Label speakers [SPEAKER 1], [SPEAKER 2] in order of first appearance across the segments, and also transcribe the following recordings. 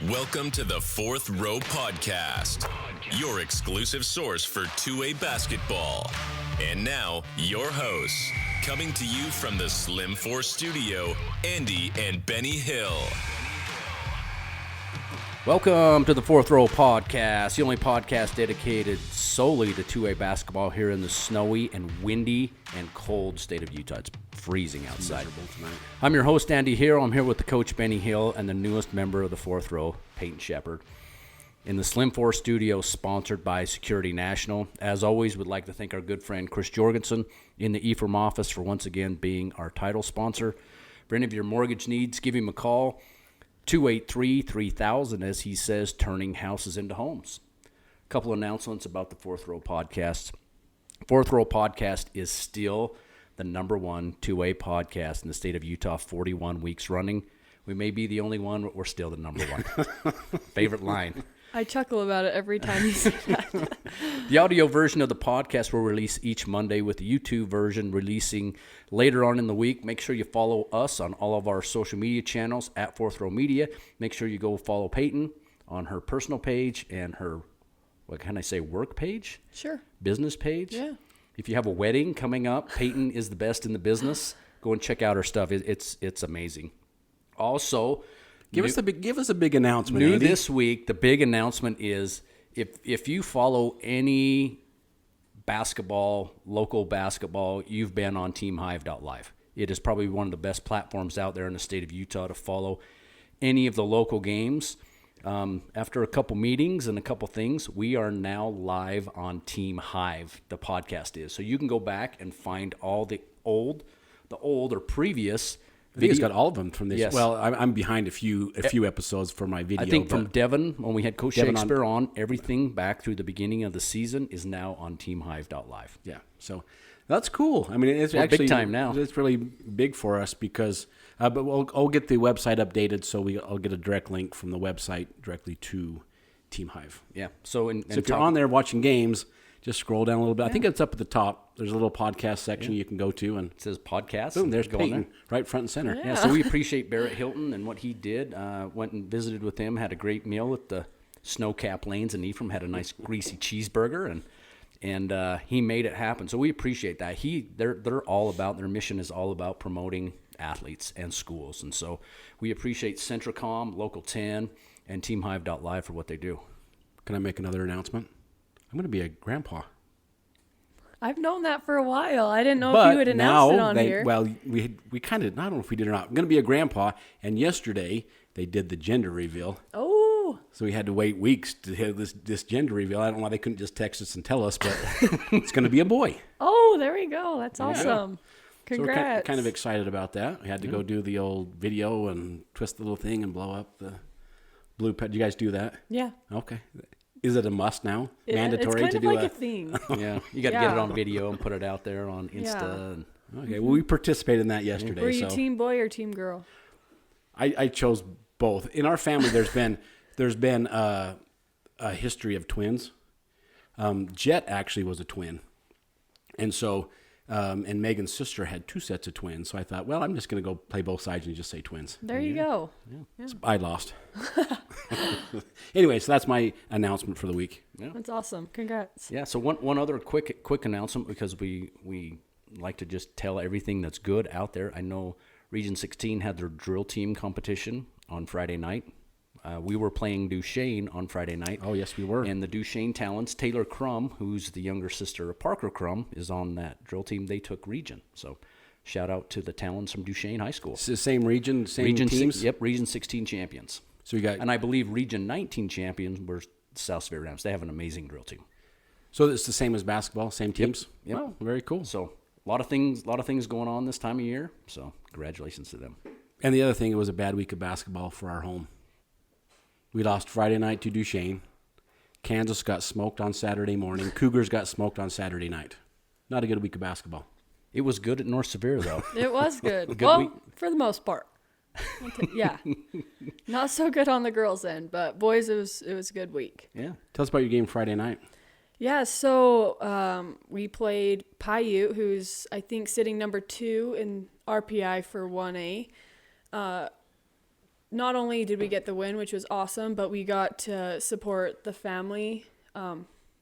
[SPEAKER 1] Welcome to the Fourth Row Podcast, your exclusive source for 2A basketball. And now, your hosts, coming to you from the Slim Force studio, Andy and Benny Hill.
[SPEAKER 2] Welcome to the Fourth Row Podcast, the only podcast dedicated solely to 2A basketball here in the snowy and windy and cold state of Utah. It's freezing outside. I'm your host, Andy Hill. I'm here with the coach, Benny Hill, and the newest member of the Fourth Row, Peyton Shepard. In the Slim Force studio, sponsored by Security National. As always, we'd like to thank our good friend Chris Jorgensen in the E11 office for once again being our title sponsor. For any of your mortgage needs, give him a call. 283-3000, as he says, turning houses into homes. A couple announcements about the Fourth Row Podcast. Fourth Row Podcast is still the number one 2A podcast in the state of Utah, 41 weeks running. We may be the only one, but we're still the number one. Favorite line.
[SPEAKER 3] I chuckle about it every time you say that.
[SPEAKER 2] The audio version of the podcast will release each Monday, with the YouTube version releasing later on in the week. Make sure you follow us on all of our social media channels at Fourth Row Media. Make sure you go follow Peyton on her personal page and her, what can I say, work page?
[SPEAKER 3] Sure.
[SPEAKER 2] Business page?
[SPEAKER 3] Yeah.
[SPEAKER 2] If you have a wedding coming up, Peyton is the best in the business. Go and check out her stuff. It's amazing. Also,
[SPEAKER 4] Give us a big announcement,
[SPEAKER 2] New
[SPEAKER 4] Andy.
[SPEAKER 2] this week, the big announcement is if you follow any basketball, local basketball, you've been on teamhive.live. It is probably one of the best platforms out there in the state of Utah to follow any of the local games. After a couple meetings and a couple things, we are now live on Team Hive, the podcast is. So you can go back and find all the old or previous
[SPEAKER 4] I think it's got all of them from this.
[SPEAKER 2] Yes.
[SPEAKER 4] Well, I'm behind a few episodes for my video.
[SPEAKER 2] I think from Devon, when we had Coach
[SPEAKER 4] Devon
[SPEAKER 2] Shakespeare on, everything back through the beginning of the season is now on teamhive.live.
[SPEAKER 4] Yeah, so that's cool. I mean, it's
[SPEAKER 2] We're
[SPEAKER 4] actually
[SPEAKER 2] big time now.
[SPEAKER 4] It's really big for us because, but I'll get the website updated, so I'll get a direct link from the website directly to Team Hive.
[SPEAKER 2] Yeah. So
[SPEAKER 4] if you're on there watching games, just scroll down a little bit. I think it's up at the top. There's a little podcast section you can go to, and
[SPEAKER 2] it says podcast.
[SPEAKER 4] boom, there's
[SPEAKER 2] go
[SPEAKER 4] Peyton right front and center.
[SPEAKER 2] Yeah, so we appreciate Barrett Hilton and what he did. Went and visited with him, had a great meal at the snow-capped lanes in Ephraim, had a nice greasy cheeseburger, and he made it happen. So we appreciate that. They're all about, their mission is all about promoting athletes and schools. And so we appreciate Centracom, Local 10, and TeamHive.live for what they do.
[SPEAKER 4] Can I make another announcement? I'm going to be a grandpa.
[SPEAKER 3] I've known that for a while. I didn't know if you would announce it on here.
[SPEAKER 4] Well, we kind of, I don't know if we did or not. I'm going to be a grandpa, and yesterday they did the gender reveal.
[SPEAKER 3] Oh.
[SPEAKER 4] So we had to wait weeks to have this gender reveal. I don't know why they couldn't just text us and tell us, but it's going to be a boy.
[SPEAKER 3] Oh, there we go. That's awesome. Congrats.
[SPEAKER 4] So we're kind of excited about that. We had to go do the old video and twist the little thing and blow up the blue pet. Did you guys do that?
[SPEAKER 3] Yeah.
[SPEAKER 4] Okay. Is it a must now? Mandatory
[SPEAKER 3] it's kind
[SPEAKER 4] to
[SPEAKER 3] of
[SPEAKER 4] do
[SPEAKER 3] like a thing.
[SPEAKER 2] Yeah, you got to get it on video and put it out there on Insta.
[SPEAKER 3] Yeah.
[SPEAKER 2] And,
[SPEAKER 4] Okay, well, we participated in that yesterday.
[SPEAKER 3] Were you
[SPEAKER 4] so
[SPEAKER 3] team boy or team girl?
[SPEAKER 4] I chose both. In our family, there's been a history of twins. Jet actually was a twin, and so and Megan's sister had two sets of twins. So I thought, well, I'm just going to go play both sides and just say twins.
[SPEAKER 3] There you go.
[SPEAKER 4] Yeah. So I lost. Anyway, so that's my announcement for the week.
[SPEAKER 2] yeah.
[SPEAKER 3] That's awesome. Congrats.
[SPEAKER 2] Yeah, so one other quick announcement, because we like to just tell everything that's good out there. I know Region 16 had their drill team competition on Friday night. We were playing Duchesne on Friday night.
[SPEAKER 4] Oh, yes, we were.
[SPEAKER 2] And the Duchesne Talents, Taylor Crum, who's the younger sister of Parker Crum, is on that drill team. They took region. So shout out to the Talents from Duchesne High School.
[SPEAKER 4] It's the same region, same teams?
[SPEAKER 2] Region 16 champions.
[SPEAKER 4] So you got,
[SPEAKER 2] And I believe Region 19 champions were South Severe Rams. They have an amazing drill team.
[SPEAKER 4] so it's the same as basketball, same teams?
[SPEAKER 2] Yep.
[SPEAKER 4] Wow, very cool.
[SPEAKER 2] So a lot of things going on this time of year. So congratulations to them.
[SPEAKER 4] And the other thing, it was a bad week of basketball for our home. We lost Friday night to Duchesne. Kansas got smoked on Saturday morning. Cougars got smoked on Saturday night. Not a good week of basketball.
[SPEAKER 2] It was good at North Severe, though.
[SPEAKER 3] It was good.
[SPEAKER 2] Good
[SPEAKER 3] well,
[SPEAKER 2] week.
[SPEAKER 3] for the most part. Yeah. Not so good on the girls' end, but boys, it was a good week.
[SPEAKER 2] Yeah.
[SPEAKER 4] Tell us about your game Friday night.
[SPEAKER 3] Yeah, so we played Paiute, who's, I think, sitting number 2 in RPI for 1A. not only did we get the win, which was awesome, but we got to support the family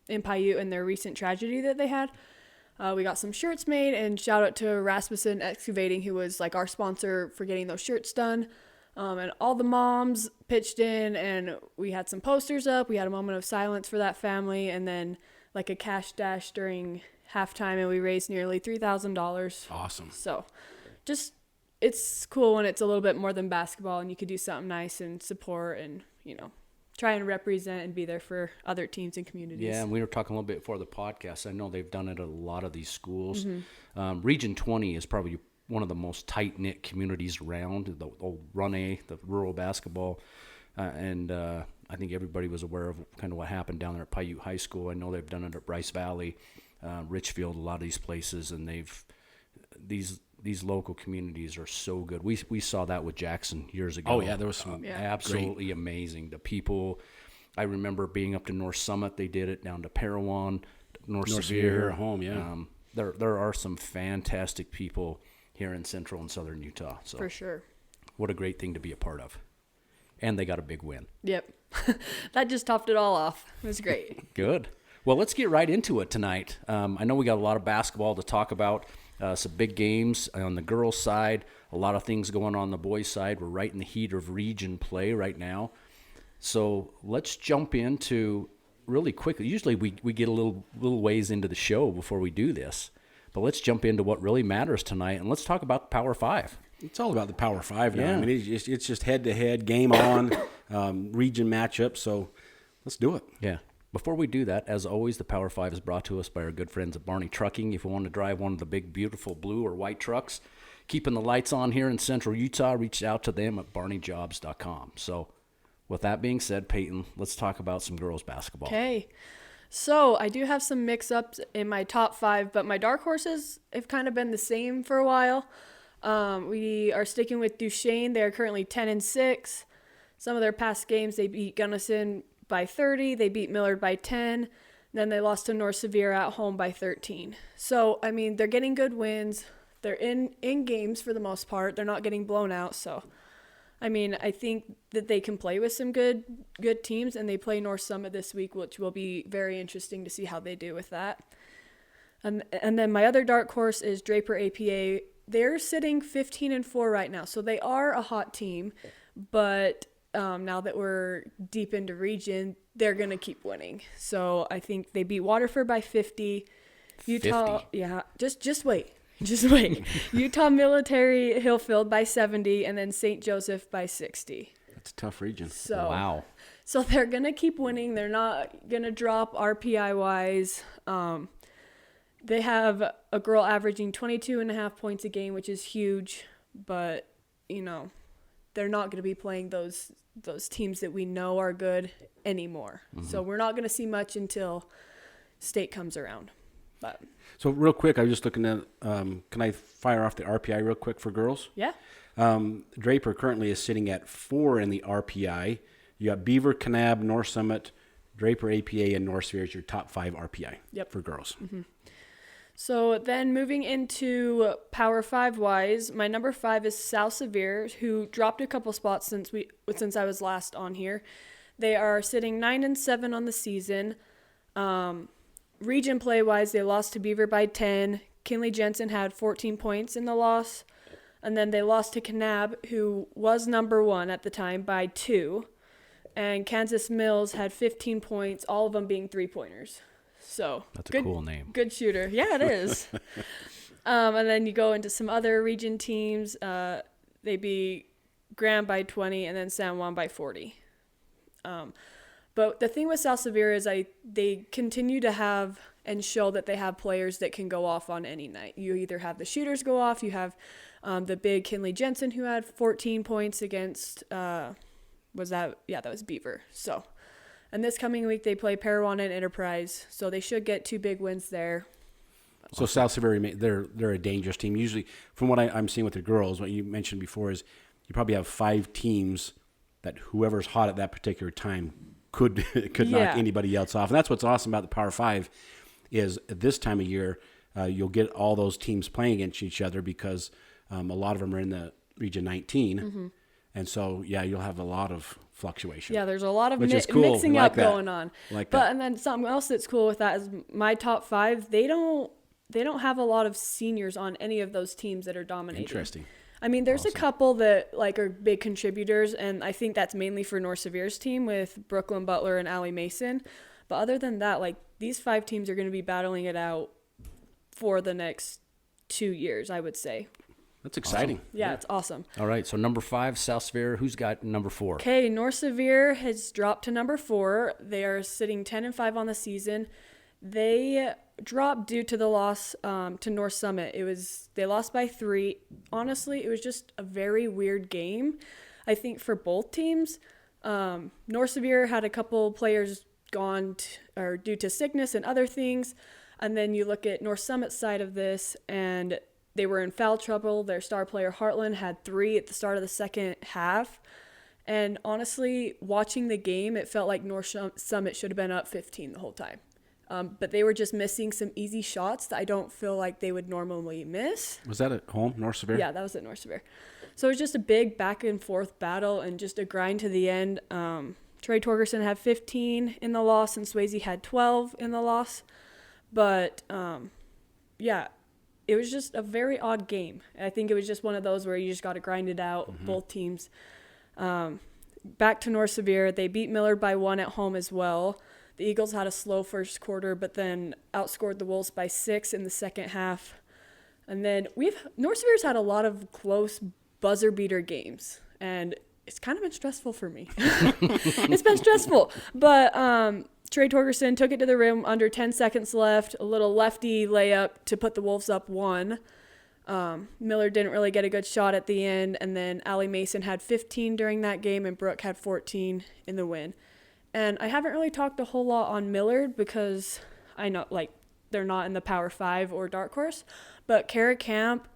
[SPEAKER 3] in Paiute and their recent tragedy that they had. We got some shirts made, and shout out to Rasmussen Excavating, who was like our sponsor for getting those shirts done. And all the moms pitched in, and we had some posters up. We had a moment of silence for that family, and then like a cash dash during halftime, and we raised nearly $3,000.
[SPEAKER 4] Awesome.
[SPEAKER 3] So just, it's cool when it's a little bit more than basketball, and you could do something nice and support and, try and represent and be there for other teams and communities.
[SPEAKER 2] Yeah, and we were talking a little bit before the podcast. I know they've done it at a lot of these schools. Region 20 is probably one of the most tight-knit communities around, the old Run A, the rural basketball. And I think everybody was aware of kind of what happened down there at Paiute High School. I know they've done it at Bryce Valley, Richfield, a lot of these places, and these local communities are so good. We saw that with Jackson years ago.
[SPEAKER 4] Oh, yeah, there was some
[SPEAKER 2] absolutely amazing. The people, I remember being up to North Summit, they did it, down to Parowan, North Sevier,
[SPEAKER 4] home, yeah.
[SPEAKER 2] There are some fantastic people here in Central and Southern Utah. So
[SPEAKER 3] For sure.
[SPEAKER 2] what a great thing to be a part of. And they got a big win.
[SPEAKER 3] Yep. That just topped it all off. It was great.
[SPEAKER 2] Good. Well, let's get right into it tonight. I know we got a lot of basketball to talk about. Some big games on the girls' side, a lot of things going on the boys' side. We're right in the heat of region play right now. So let's jump into really quickly. Usually we get a little ways into the show before we do this. But let's jump into what really matters tonight, and let's talk about the Power 5.
[SPEAKER 4] It's all about the Power 5 now.
[SPEAKER 2] Yeah.
[SPEAKER 4] I mean, it's just head-to-head, game on, region matchup, so let's do it.
[SPEAKER 2] Yeah. Before we do that, as always, the Power 5 is brought to us by our good friends at Barney Trucking. If you want to drive one of the big, beautiful blue or white trucks, keeping the lights on here in Central Utah, reach out to them at barneyjobs.com. So with that being said, Peyton, let's talk about some girls basketball.
[SPEAKER 3] Okay. So I do have some mix-ups in my top 5, but my dark horses have kind of been the same for a while. We are sticking with Duchesne. They are currently 10-6. Some of their past games, they beat Gunnison by 30. They beat Millard by 10. Then they lost to North Sevier at home by 13. So, I mean, they're getting good wins. They're in games for the most part. They're not getting blown out. So, I mean, I think that they can play with some good teams, and they play North Summit this week, which will be very interesting to see how they do with that. And then my other dark horse is Draper APA. They're sitting 15-4 right now, so they are a hot team, but now that we're deep into region, they're going to keep winning. So I think they beat Waterford by 50. Utah,
[SPEAKER 2] 50?
[SPEAKER 3] Yeah, just wait. Just wait. Utah Military Hillfield by 70, and then St. Joseph by 60.
[SPEAKER 4] That's a tough region.
[SPEAKER 3] So,
[SPEAKER 2] Wow.
[SPEAKER 3] So they're going to keep winning. They're not going to drop RPI-wise. They have a girl averaging 22.5 points a game, which is huge, but, they're not going to be playing those teams that we know are good anymore. Mm-hmm. So we're not going to see much until state comes around. But
[SPEAKER 4] So real quick, I was just looking at, can I fire off the RPI real quick for girls?
[SPEAKER 3] yeah.
[SPEAKER 4] Draper currently is sitting at 4 in the RPI. You got Beaver, Kanab, North Summit, Draper APA, and North Sevier as your top 5 RPI for girls.
[SPEAKER 3] Mm-hmm. So then moving into Power 5 wise, my number 5 is South Sevier, who dropped a couple spots since I was last on here. They are sitting 9-7 on the season. Region play wise, they lost to Beaver by 10. Kinley Jensen had 14 points in the loss. And then they lost to Kanab, who was number 1 at the time, by 2. And Kansas Mills had 15 points, all of them being 3-pointers. So
[SPEAKER 2] That's a cool name.
[SPEAKER 3] Good shooter. Yeah, it is. And then you go into some other region teams. They beat Graham by 20 and then San Juan by 40. But the thing with South Sevier is they continue to have and show that they have players that can go off on any night. You either have the shooters go off, you have the big Kinley Jensen who had 14 points against, that was Beaver. So, and this coming week they play Parowan and Enterprise, so they should get 2 big wins there.
[SPEAKER 4] So South Sevier, they're a dangerous team. Usually, from what I'm seeing with the girls, what you mentioned before is you probably have 5 teams that whoever's hot at that particular time could knock anybody else off. And that's what's awesome about the Power 5 is at this time of year, you'll get all those teams playing against each other because a lot of them are in the Region 19. Mm-hmm. And so, yeah, you'll have a lot of fluctuation.
[SPEAKER 3] Yeah, there's a lot of
[SPEAKER 4] Which is cool.
[SPEAKER 3] mixing
[SPEAKER 4] Like
[SPEAKER 3] up
[SPEAKER 4] that.
[SPEAKER 3] going on.
[SPEAKER 4] Like
[SPEAKER 3] but
[SPEAKER 4] that.
[SPEAKER 3] And then something else that's cool with that is my top 5. They don't have a lot of seniors on any of those teams that are dominating.
[SPEAKER 4] Interesting.
[SPEAKER 3] I mean, there's a couple that like are big contributors, and I think that's mainly for North Severe's team with Brooklyn Butler and Allie Mason. But other than that, like these 5 teams are going to be battling it out for the next 2 years, I would say.
[SPEAKER 4] That's exciting.
[SPEAKER 3] Awesome. Yeah, it's awesome.
[SPEAKER 2] All right, so number 5, South Severe. Who's got number 4?
[SPEAKER 3] Okay, North Severe has dropped to number 4. They are sitting 10-5 on the season. They dropped due to the loss to North Summit. They lost by 3. Honestly, it was just a very weird game, I think, for both teams. North Severe had a couple players gone due to sickness and other things. And then you look at North Summit's side of this, and they were in foul trouble. Their star player, Heartland, had 3 at the start of the second half. And honestly, watching the game, it felt like North Summit should have been up 15 the whole time. But they were just missing some easy shots that I don't feel like they would normally miss.
[SPEAKER 4] Was that at home, North Severe?
[SPEAKER 3] Yeah, that was at North Severe. So it was just a big back and forth battle and just a grind to the end. Trey Torgerson had 15 in the loss and Swayze had 12 in the loss. But, yeah, it was just a very odd game. I think it was just one of those where you just got to grind it out, both teams. Back to North Severe, they beat Millard by 1 at home as well. The Eagles had a slow first quarter, but then outscored the Wolves by 6 in the second half. And then North Severe's had a lot of close buzzer beater games, and it's kind of been stressful for me. It's been stressful, but Trey Torgerson took it to the rim under 10 seconds left, a little lefty layup to put the Wolves up 1. Miller didn't really get a good shot at the end, and then Allie Mason had 15 during that game, and Brooke had 14 in the win. And I haven't really talked a whole lot on Millard because I know, like, they're not in the Power 5 or Dark Horse. But Kara Camp,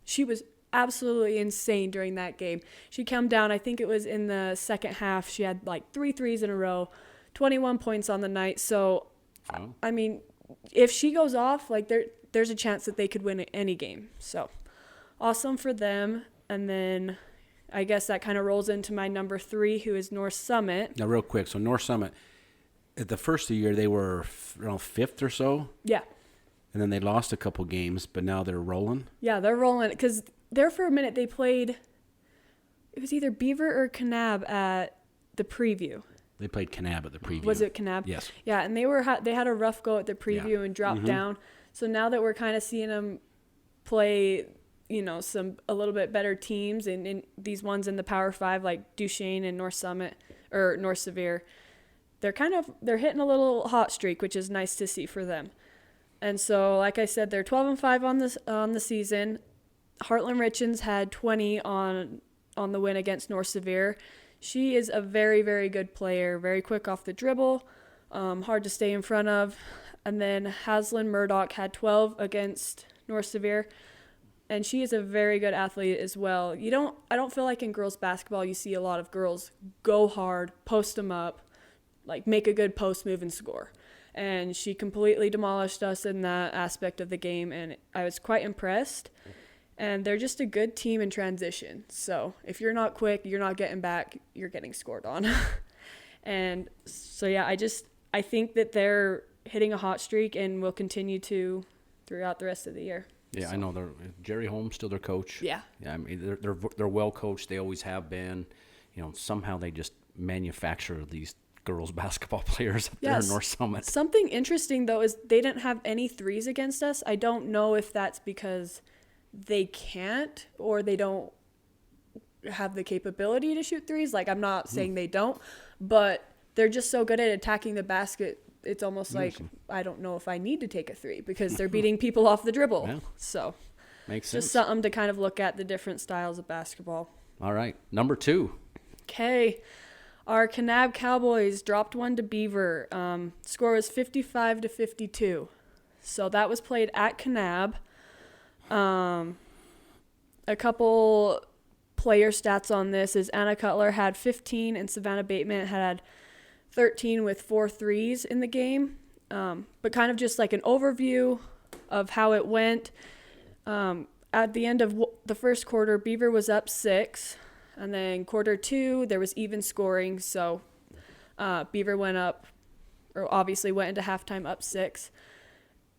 [SPEAKER 3] she was absolutely insane during that game. She came down, I think it was in the second half. She had, like, 3 threes in a row, 21 points on the night. So, I mean, if she goes off, like, there's a chance that they could win any game. So, awesome for them. And then I guess that kind of rolls into my number 3, who is North Summit.
[SPEAKER 4] Now, real quick, so North Summit, at the first of the year, they were around 5th or so.
[SPEAKER 3] Yeah.
[SPEAKER 4] And then they lost a couple games, but now they're rolling.
[SPEAKER 3] Yeah, they're rolling. Because there for a minute, they played, it was either Beaver or Kanab at the preview.
[SPEAKER 4] They played Kanab at the preview.
[SPEAKER 3] Was it Kanab?
[SPEAKER 4] Yes.
[SPEAKER 3] Yeah, and they had a rough go at the preview and dropped down. So now that we're kind of seeing them play, you know, a little bit better teams, and in these ones in the Power 5 like Duchesne and North Summit or North Severe, they're hitting a little hot streak, which is nice to see for them. And so, like I said, they're 12-5 on the season. Heartland Richens had 20 on the win against North Severe. She is a very, very good player, very quick off the dribble, hard to stay in front of. And then Haslin Murdoch had 12 against North Severe. And she is a very good athlete as well. I don't feel like in girls basketball you see a lot of girls go hard, post them up, like make a good post move and score. And she completely demolished us in that aspect of the game, and I was quite impressed. And they're just a good team in transition. So if you're not quick, you're not getting back, you're getting scored on. And so, yeah, I think that they're hitting a hot streak and will continue to throughout the rest of the year.
[SPEAKER 2] Yeah,
[SPEAKER 3] So.
[SPEAKER 2] I know. Jerry Holmes still their coach.
[SPEAKER 3] Yeah.
[SPEAKER 2] Yeah, I mean they're well coached. They always have been. You know, somehow they just manufacture these girls basketball players up there in North Summit.
[SPEAKER 3] Something interesting though is they didn't have any threes against us. I don't know if that's because they can't or they don't have the capability to shoot threes. Like, I'm not saying they don't, but they're just so good at attacking the basket. It's almost like I don't know if I need to take a 3 because they're beating people off the dribble.
[SPEAKER 2] Yeah.
[SPEAKER 3] So
[SPEAKER 2] Makes sense.
[SPEAKER 3] just something to kind of look at the different styles of basketball.
[SPEAKER 2] All right, number 2.
[SPEAKER 3] Okay, our Kanab Cowboys dropped 1 to Beaver. Score was 55-52. So that was played at Kanab. A couple player stats on this is Anna Cutler had 15 and Savannah Bateman had 13 with 4 threes in the game. But kind of just like an overview of how it went. At the end of the first quarter, Beaver was up 6. And then quarter 2, there was even scoring. So Beaver went into halftime up 6.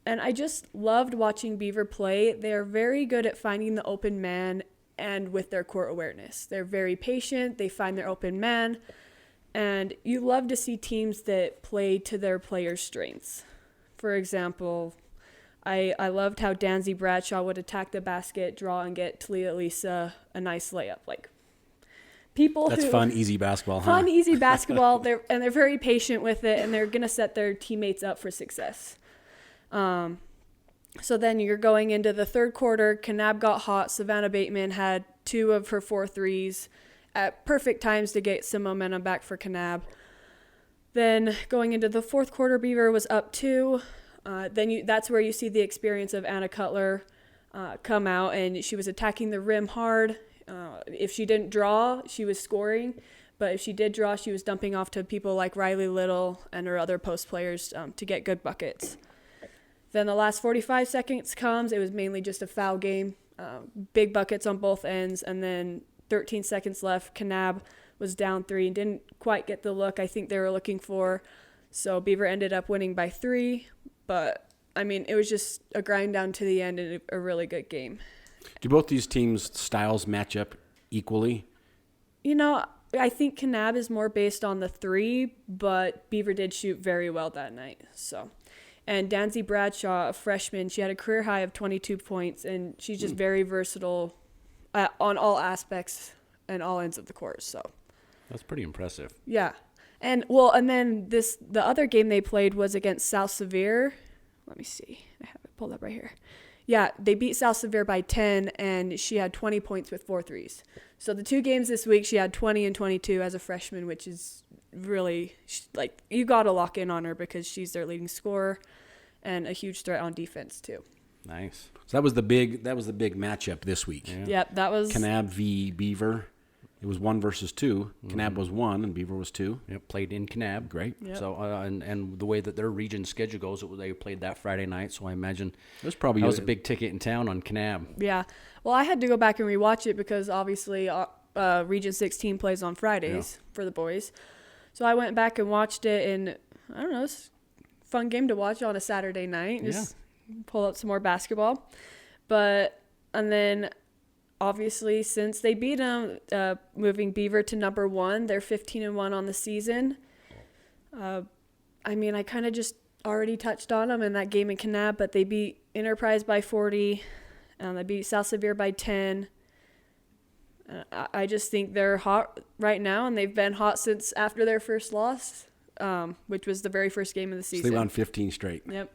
[SPEAKER 3] And I just loved watching Beaver play. They're very good at finding the open man and with their court awareness. They're very patient. They find their open man. And you love to see teams that play to their players' strengths. For example, I loved how Danzy Bradshaw would attack the basket, draw, and get Talia Lisa a nice layup. Like,
[SPEAKER 4] That's fun, easy basketball,
[SPEAKER 3] Fun, easy basketball. They're very patient with it, and they're going to set their teammates up for success. So then you're going into the third quarter. Kanab got hot. Savannah Bateman had 2 of her 4 threes at perfect times to get some momentum back for Kanab. Then going into the fourth quarter, Beaver was up 2. That's where you see the experience of Anna Cutler come out, and she was attacking the rim hard. If she didn't draw, she was scoring. But if she did draw, she was dumping off to people like Riley Little and her other post players to get good buckets. Then the last 45 seconds comes. It was mainly just a foul game. Big buckets on both ends. And then 13 seconds left. Kanab was down 3 and didn't quite get the look I think they were looking for. So Beaver ended up winning by 3. But, I mean, it was just a grind down to the end and a really good game.
[SPEAKER 4] Do both these teams' styles match up equally?
[SPEAKER 3] You know, I think Kanab is more based on the 3, but Beaver did shoot very well that night. And Danzy Bradshaw, a freshman, she had a career high of 22 points, and she's just very versatile on all aspects and all ends of the court. So
[SPEAKER 2] that's pretty impressive.
[SPEAKER 3] Yeah. And then the other game they played was against South Sevier. Let me see. I have it pulled up right here. Yeah, they beat South Sevier by 10, and she had 20 points with 4 threes. So the 2 games this week, she had 20 and 22 as a freshman, which is really, like, you got to lock in on her because she's their leading scorer and a huge threat on defense too.
[SPEAKER 2] Nice.
[SPEAKER 4] So that was the big matchup this week.
[SPEAKER 2] Yeah.
[SPEAKER 3] Yep, that was
[SPEAKER 4] Kanab v. Beaver. It was 1 versus 2. Kanab was 1 and Beaver was 2.
[SPEAKER 2] Yep, played in Kanab.
[SPEAKER 4] Great.
[SPEAKER 3] Yep.
[SPEAKER 2] So and the way that their region schedule goes, they played that Friday night. So I imagine
[SPEAKER 4] that was
[SPEAKER 2] a big ticket in town on Kanab.
[SPEAKER 3] Yeah. Well, I had to go back and rewatch it because obviously Region 16 plays on Fridays for the boys. So I went back and watched it, and I don't know, it's a fun game to watch on a Saturday night. Just pull up some more basketball. And then obviously since they beat them, moving Beaver to number 1, they're 15-1 on the season. I mean, I kind of just already touched on them in that game in Kanab, but they beat Enterprise by 40. They beat South Sevier by 10. I just think they're hot right now, and they've been hot since after their first loss, which was the very first game of the season.
[SPEAKER 4] So they won 15 straight.
[SPEAKER 3] Yep.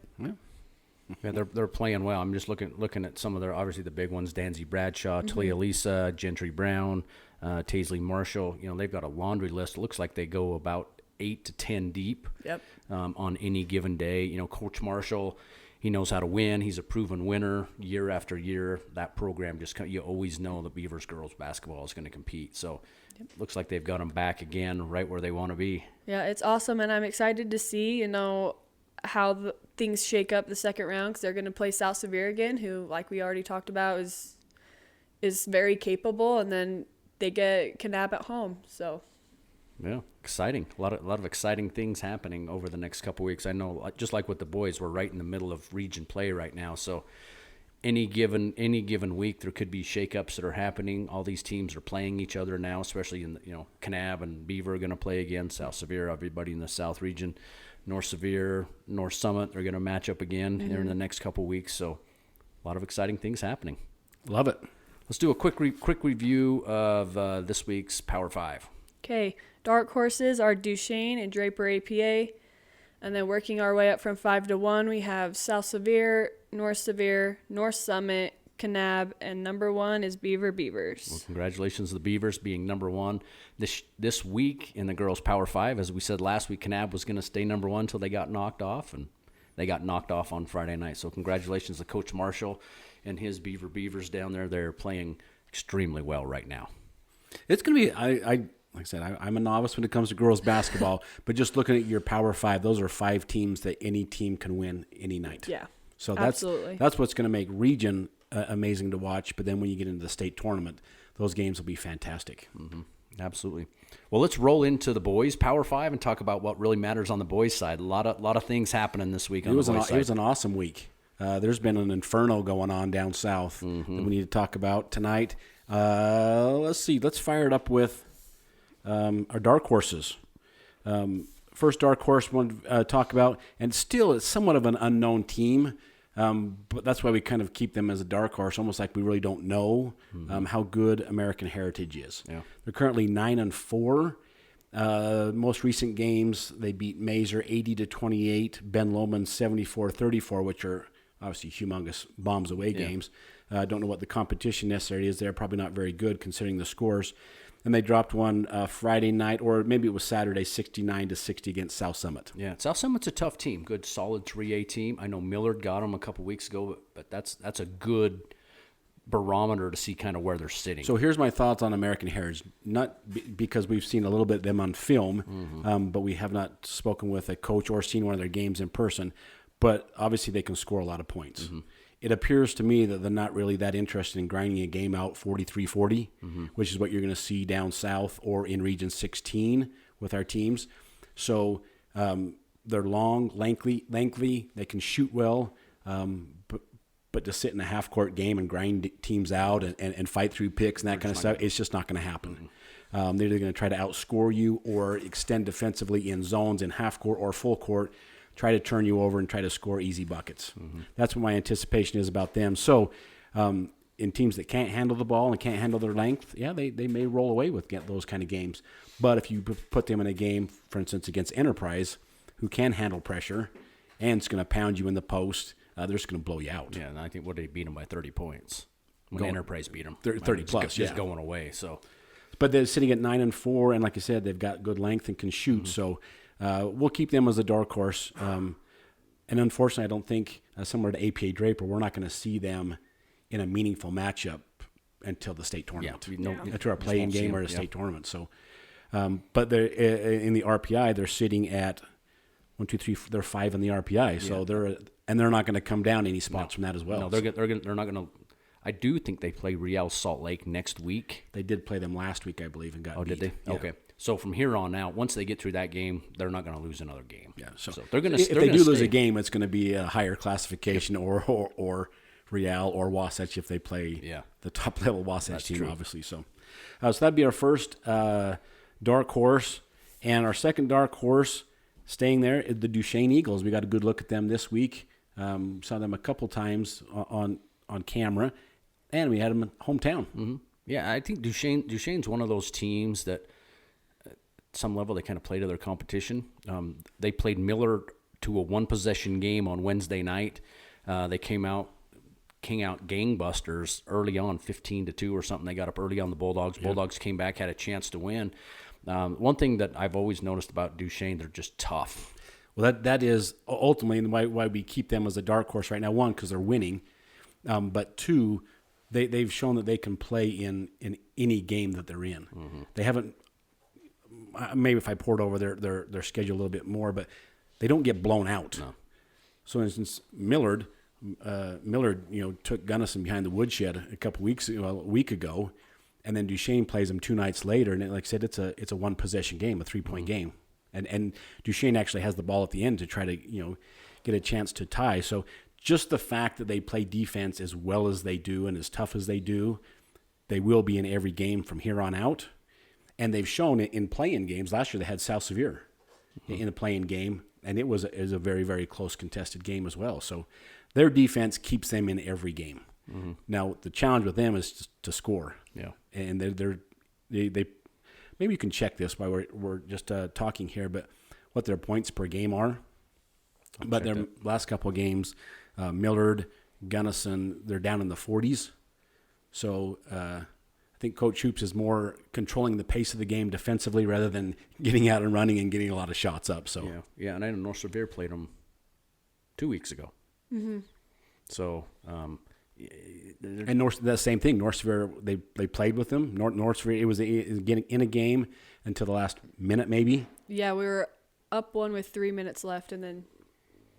[SPEAKER 2] Yeah, they're playing well. I'm just looking at some of their, obviously the big ones: Danzy Bradshaw, Talia Lisa, Gentry Brown, Taisley Marshall. You know, they've got a laundry list. It looks like they go about 8 to 10 deep.
[SPEAKER 3] Yep.
[SPEAKER 2] On any given day. You know, Coach Marshall, he knows how to win. He's a proven winner year after year. That program you always know the Beavers girls basketball is going to compete. So looks like they've got them back again right where they want to be.
[SPEAKER 3] Yeah, it's awesome, and I'm excited to see, how things shake up the second round because they're going to play South Sevier again, who, like we already talked about, is very capable, and then they get Kanab at home. So
[SPEAKER 2] yeah, exciting. A lot of exciting things happening over the next couple of weeks. I know, just like with the boys, we're right in the middle of region play right now. So any given week, there could be shakeups that are happening. All these teams are playing each other now, especially in Kanab and Beaver are going to play again. South Sevier, everybody in the South region, North Sevier, North Summit, they're going to match up again here in the next couple of weeks. So a lot of exciting things happening.
[SPEAKER 4] Love it.
[SPEAKER 2] Let's do a quick review of this week's Power 5.
[SPEAKER 3] Okay, dark horses are Duchesne and Draper APA. And then working our way up from 5 to 1, we have South Sevier, North Summit, Kanab, and number 1 is Beaver Beavers.
[SPEAKER 2] Well, congratulations to the Beavers being number 1 this week in the girls' Power 5. As we said last week, Kanab was going to stay number 1 until they got knocked off, and they got knocked off on Friday night. So congratulations to Coach Marshall and his Beaver Beavers down there. They're playing extremely well right now.
[SPEAKER 4] It's going to be like I said, I'm a novice when it comes to girls basketball, but just looking at your Power 5, those are 5 teams that any team can win any night.
[SPEAKER 3] Yeah,
[SPEAKER 4] so
[SPEAKER 3] absolutely.
[SPEAKER 4] That's what's going to make region amazing to watch. But then when you get into the state tournament, those games will be fantastic.
[SPEAKER 2] Absolutely. Well, let's roll into the boys Power 5 and talk about what really matters on the boys side. A lot of things happening this week on the boys side.
[SPEAKER 4] It was an awesome week. There's been an inferno going on down south that we need to talk about tonight. Let's see. Let's fire it up with our dark horses. First dark horse we want to talk about, and still it's somewhat of an unknown team, but that's why we kind of keep them as a dark horse, almost like we really don't know how good American Heritage is. Yeah. They're currently 9-4. Most recent games, they beat Mazer 80-28, Ben Lomond 74-34, which are obviously humongous bombs away games. Don't know what the competition necessarily is there. Probably not very good considering the scores. And they dropped one Friday night, or maybe it was Saturday, 69-60 against South Summit.
[SPEAKER 2] Yeah, South Summit's a tough team. Good, solid 3A team. I know Millard got them a couple weeks ago, but that's a good barometer to see kind of where they're sitting.
[SPEAKER 4] So here's my thoughts on American Heritage. Not because we've seen a little bit of them on film, but we have not spoken with a coach or seen one of their games in person. But obviously they can score a lot of points. It appears to me that they're not really that interested in grinding a game out 43-40, which is what you're going to see down south or in Region 16 with our teams. So they're long, lengthy. They can shoot well, but to sit in a half-court game and grind teams out and fight through picks and that kind of stuff, it's just not going to happen. They're either going to try to outscore you or extend defensively in zones in half-court or full court, try to turn you over and try to score easy buckets. That's what my anticipation is about them. So in teams that can't handle the ball and can't handle their length, they may roll away with those kind of games. But if you put them in a game, for instance, against Enterprise, who can handle pressure and it's going to pound you in the post, they're just going to blow you out.
[SPEAKER 2] Yeah, and I think they beat them by 30 points when Enterprise beat them.
[SPEAKER 4] 30 plus,
[SPEAKER 2] just going away. So,
[SPEAKER 4] but they're sitting at 9-4, and like I said, they've got good length and can shoot. So we'll keep them as a dark horse. And unfortunately, I don't think, similar to APA Draper, we're not going to see them in a meaningful matchup until the state tournament. Until our play-in game or a state tournament. So, but they're in the RPI, they're sitting at 1, 2, 3. They're 5 in the RPI. So they're not going to come down any spots from that as well.
[SPEAKER 2] No, they're not going to. I do think they play Real Salt Lake next week.
[SPEAKER 4] They did play them last week, I believe, and got beat.
[SPEAKER 2] Did they?
[SPEAKER 4] Yeah.
[SPEAKER 2] Okay. So from here on out, once they get through that game, they're not going to lose another game.
[SPEAKER 4] Yeah. So
[SPEAKER 2] they're going to.
[SPEAKER 4] If they do lose a game, it's going to be a higher classification or Real or Wasatch if they play the top level Wasatch team, obviously. So, so that'd be our first dark horse, and our second dark horse staying there is the Duchesne Eagles. We got a good look at them this week. Saw them a couple times on camera, and we had them in hometown.
[SPEAKER 2] Yeah, I think Duchesne's one of those teams that at some level they kind of play to their competition. They played Millard to a one-possession game on Wednesday night. They came out gangbusters early on, 15-2 or something. They got up early on the Bulldogs. Bulldogs came back, had a chance to win. One thing that I've always noticed about Duchesne, they're just tough.
[SPEAKER 4] Well, that is ultimately why we keep them as a dark horse right now. One, because they're winning, but two, they've shown that they can play in any game that they're in. They haven't. Maybe if I poured over their schedule a little bit more, but they don't get blown out. No. So, for instance, Millard, took Gunnison behind the woodshed a week ago, and then Duchesne plays them 2 nights later, and like I said, it's a one possession game, a 3-point game. And Duchesne actually has the ball at the end to try to, get a chance to tie. So just the fact that they play defense as well as they do and as tough as they do, they will be in every game from here on out. And they've shown it in play-in games. Last year they had South Sevier in the play-in game, and it was a very, very close contested game as well. So their defense keeps them in every game. Now, the challenge with them is to score. Yeah. And they maybe you can check this while we're just talking here, but what their points per game are. But their last couple of games, Millard, Gunnison, they're down in the 40s. So I think Coach Hoops is more controlling the pace of the game defensively rather than getting out and running and getting a lot of shots up. So
[SPEAKER 2] yeah, and I know North Sevier played them 2 weeks ago. So
[SPEAKER 4] and the same thing. North Sevier, they played with them. North Sevier, it was getting in a game until the last minute, maybe.
[SPEAKER 3] Yeah, we were up one with 3 minutes left, and then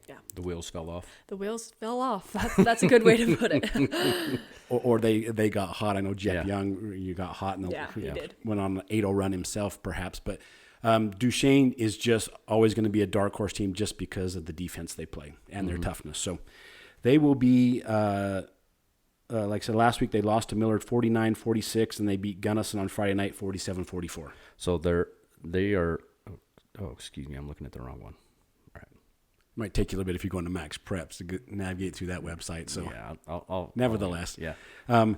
[SPEAKER 3] Yeah.
[SPEAKER 2] The wheels fell off.
[SPEAKER 3] The wheels fell off. That's a good way to put it.
[SPEAKER 4] or they got hot. I know Jeff
[SPEAKER 2] Yeah.
[SPEAKER 4] Young, you got hot, and
[SPEAKER 3] He did.
[SPEAKER 4] went on an 8-0 run himself, perhaps. But Duchesne is just always going to be a dark horse team just because of the defense they play and their toughness. So they will be, like I said, last week they lost to Millard 49-46, and they beat Gunnison on Friday night 47-44.
[SPEAKER 2] So they are. Oh, excuse me, I'm looking at the wrong one. All right.
[SPEAKER 4] Might take you a little bit if you're going to Max Preps to navigate through that website. So
[SPEAKER 2] Yeah, I'll
[SPEAKER 4] nevertheless,
[SPEAKER 2] yeah.
[SPEAKER 4] But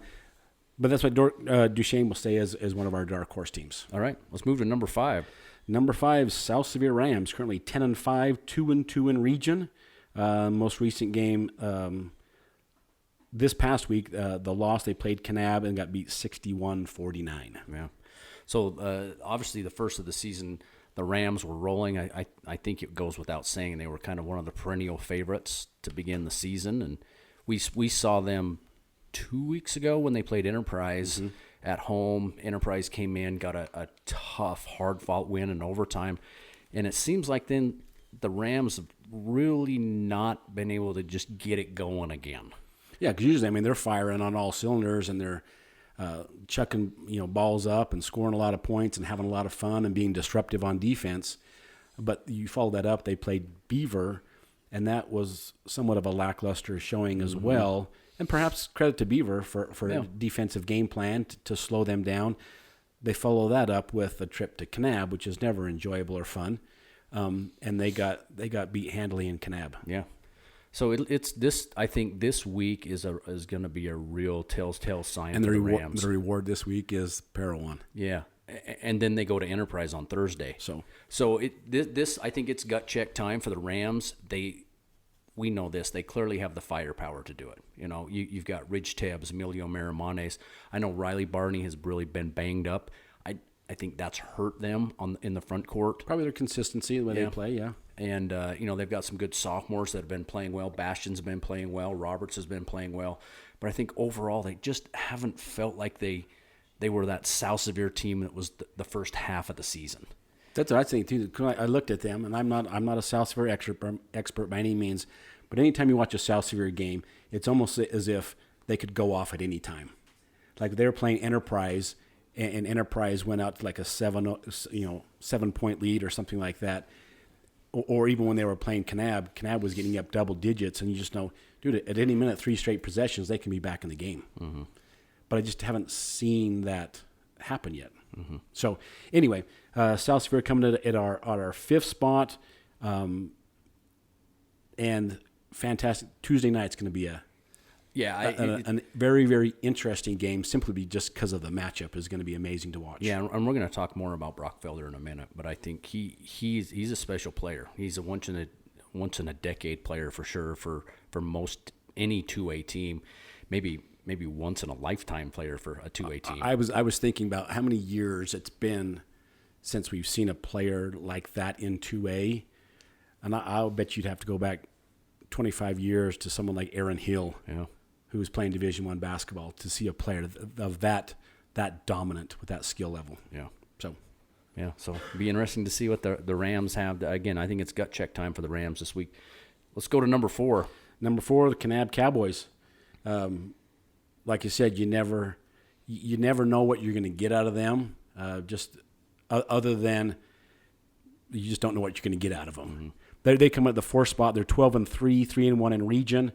[SPEAKER 4] that's why Duchesne will stay as one of our dark horse teams.
[SPEAKER 2] All right, let's move to number 5.
[SPEAKER 4] Number 5, South Sevier Rams, currently 10-5, 2-2 in region. Most recent game this past week, the loss, they played Kanab and got beat 61-49.
[SPEAKER 2] Yeah. So obviously the first of the season, the Rams were rolling. I think it goes without saying they were kind of one of the perennial favorites to begin the season, and we saw them 2 weeks ago when they played Enterprise at home. Enterprise came in, got a tough, hard-fought win in overtime, and it seems like then the Rams have really not been able to just get it going again.
[SPEAKER 4] Yeah, because usually, I mean, they're firing on all cylinders and they're chucking balls up and scoring a lot of points and having a lot of fun and being disruptive on defense. But you follow that up, they played Beaver, and that was somewhat of a lackluster showing as well. And perhaps credit to Beaver for a defensive game plan to slow them down. They follow that up with a trip to Kanab, which is never enjoyable or fun, and they got beat handily in Kanab.
[SPEAKER 2] Yeah. So it's this. I think this week is going to be a real telltale sign.
[SPEAKER 4] And
[SPEAKER 2] for the Rams.
[SPEAKER 4] The reward this week is Parowan.
[SPEAKER 2] Yeah, and then they go to Enterprise on Thursday. So this I think it's gut check time for the Rams. We know this. They clearly have the firepower to do it. You've got Ridge Tebbs, Emilio Marimones. I know Riley Barney has really been banged up. I think that's hurt them in the front court.
[SPEAKER 4] Probably their consistency, the way they play, yeah.
[SPEAKER 2] And, they've got some good sophomores that have been playing well. Bastion's been playing well. Roberts has been playing well. But I think overall they just haven't felt like they were that South Sevier team that was the first half of the season.
[SPEAKER 4] That's what I think, too. I looked at them, and I'm not a South Sevier expert by any means, but anytime you watch a South Sevier game, it's almost as if they could go off at any time. Like they were playing Enterprise, and Enterprise went out to like a 7-point lead or something like that. Or even when they were playing Kanab was getting up double digits, and you just know, dude, at any minute, 3 straight possessions, they can be back in the game. Mm-hmm. But I just haven't seen that happen yet. Mm-hmm. So anyway, South Sevier coming at our 5th spot, and fantastic. Tuesday night's going to be a very, very interesting game, simply just because of the matchup is going to be amazing to watch.
[SPEAKER 2] Yeah, and we're going to talk more about Brockfelder in a minute, but I think he's a special player. He's a once in a decade player for sure for most any 2A team, maybe once in a lifetime player for a 2A team.
[SPEAKER 4] I was thinking about how many years it's been since we've seen a player like that in 2A, and I'll bet you'd have to go back 25 years to someone like Aaron Hill.
[SPEAKER 2] Yeah.
[SPEAKER 4] Who was playing Division I basketball, to see a player of that dominant with that skill level.
[SPEAKER 2] Yeah.
[SPEAKER 4] So
[SPEAKER 2] it'll be interesting to see what the Rams have. Again, I think it's gut check time for the Rams this week. Let's go to number 4.
[SPEAKER 4] Number 4, the Kanab Cowboys. Like you said, you never know what you're going to get out of them. Just other than you just don't know what you're going to get out of them. Mm-hmm. They come at the 4th spot. They're 12-3, 3-1 in region.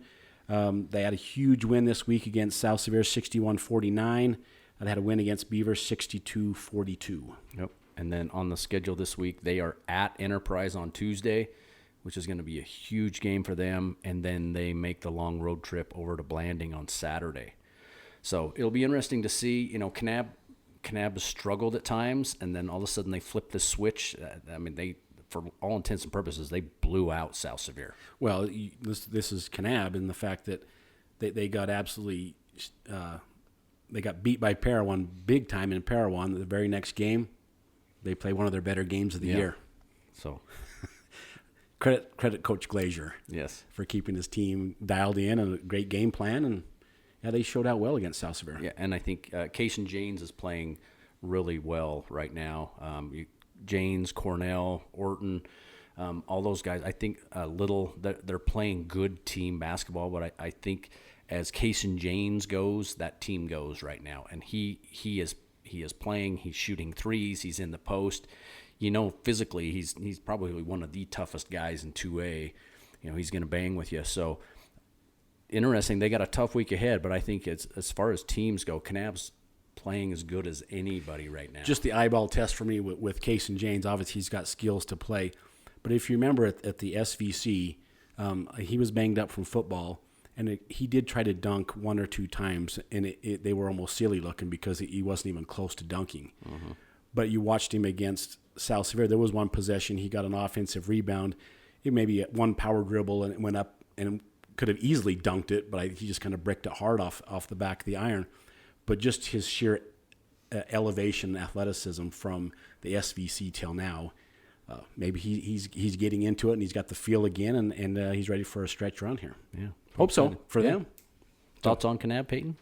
[SPEAKER 4] They had a huge win this week against South Sevier, 61-49. They had a win against Beaver, 62-42.
[SPEAKER 2] Yep. And then on the schedule this week, they are at Enterprise on Tuesday, which is going to be a huge game for them. And then they make the long road trip over to Blanding on Saturday. So it'll be interesting to see. Kanab has struggled at times, and then all of a sudden they flip the switch. For all intents and purposes, they blew out South Sevier.
[SPEAKER 4] Well, this is Kanab in the fact that they got absolutely they got beat by Parowan big time in Parowan. The very next game, they play one of their better games of the year.
[SPEAKER 2] So
[SPEAKER 4] credit Coach Glazier, for keeping his team dialed in and a great game plan, and they showed out well against South Sevier.
[SPEAKER 2] Yeah, and I think Cason Janes is playing really well right now. Janes, Cornell, Orton, all those guys. I think they're playing good team basketball, but I think as Kaysen Janes goes, that team goes right now, and he is playing. He's shooting threes. He's in the post. Physically, he's probably one of the toughest guys in 2A. He's going to bang with you. So interesting. They got a tough week ahead, but I think as far as teams go, Kanab's playing as good as anybody right now.
[SPEAKER 4] Just the eyeball test for me with Kaysen Janes. Obviously, he's got skills to play. But if you remember at the SVC, he was banged up from football, and he did try to dunk one or two times, and they were almost silly looking because he wasn't even close to dunking. Mm-hmm. But you watched him against South Severe. There was one possession. He got an offensive rebound. It maybe one power dribble, and it went up and could have easily dunked it, but he just kind of bricked it hard off the back of the iron. But just his sheer elevation and athleticism from the SVC till now, maybe he's getting into it, and he's got the feel again, and he's ready for a stretch run here.
[SPEAKER 2] Yeah,
[SPEAKER 4] hope so for them.
[SPEAKER 2] Thoughts on Kanab, Peyton?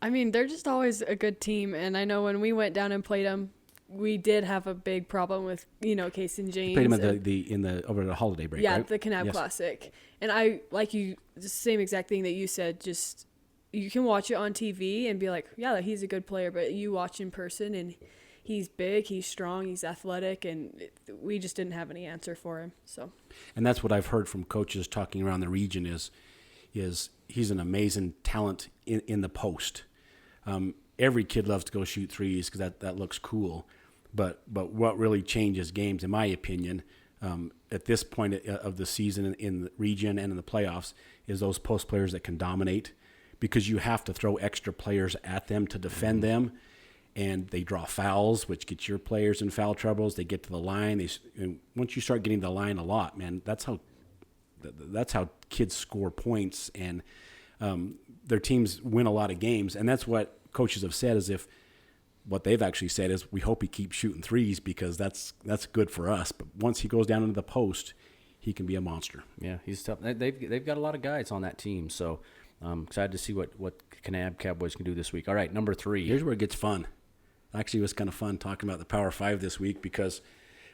[SPEAKER 3] I mean, they're just always a good team, and I know when we went down and played them, we did have a big problem with Kaysen Janes.
[SPEAKER 4] Played him over the holiday break.
[SPEAKER 3] Yeah,
[SPEAKER 4] right?
[SPEAKER 3] the Kanab Classic, and I like the same exact thing that you said. Just you can watch it on TV and be like, yeah, he's a good player, but you watch in person and he's big, he's strong, he's athletic, and we just didn't have any answer for him. So,
[SPEAKER 4] and that's what I've heard from coaches talking around the region is he's an amazing talent in the post. Every kid loves to go shoot threes because that looks cool, but what really changes games, in my opinion, at this point of the season in the region and in the playoffs, is those post players that can dominate, because you have to throw extra players at them to defend them, and they draw fouls, which gets your players in foul troubles. They get to the line. And once you start getting to the line a lot, man, that's how kids score points, and their teams win a lot of games. And that's what coaches have said, what they've actually said is, we hope he keeps shooting threes because that's good for us. But once he goes down into the post, he can be a monster.
[SPEAKER 2] Yeah, he's tough. They've got a lot of guys on that team, so I'm excited to see what Kanab Cowboys can do this week. All right, number 3.
[SPEAKER 4] Here's where it gets fun. Actually, it was kind of fun talking about the Power 5 this week because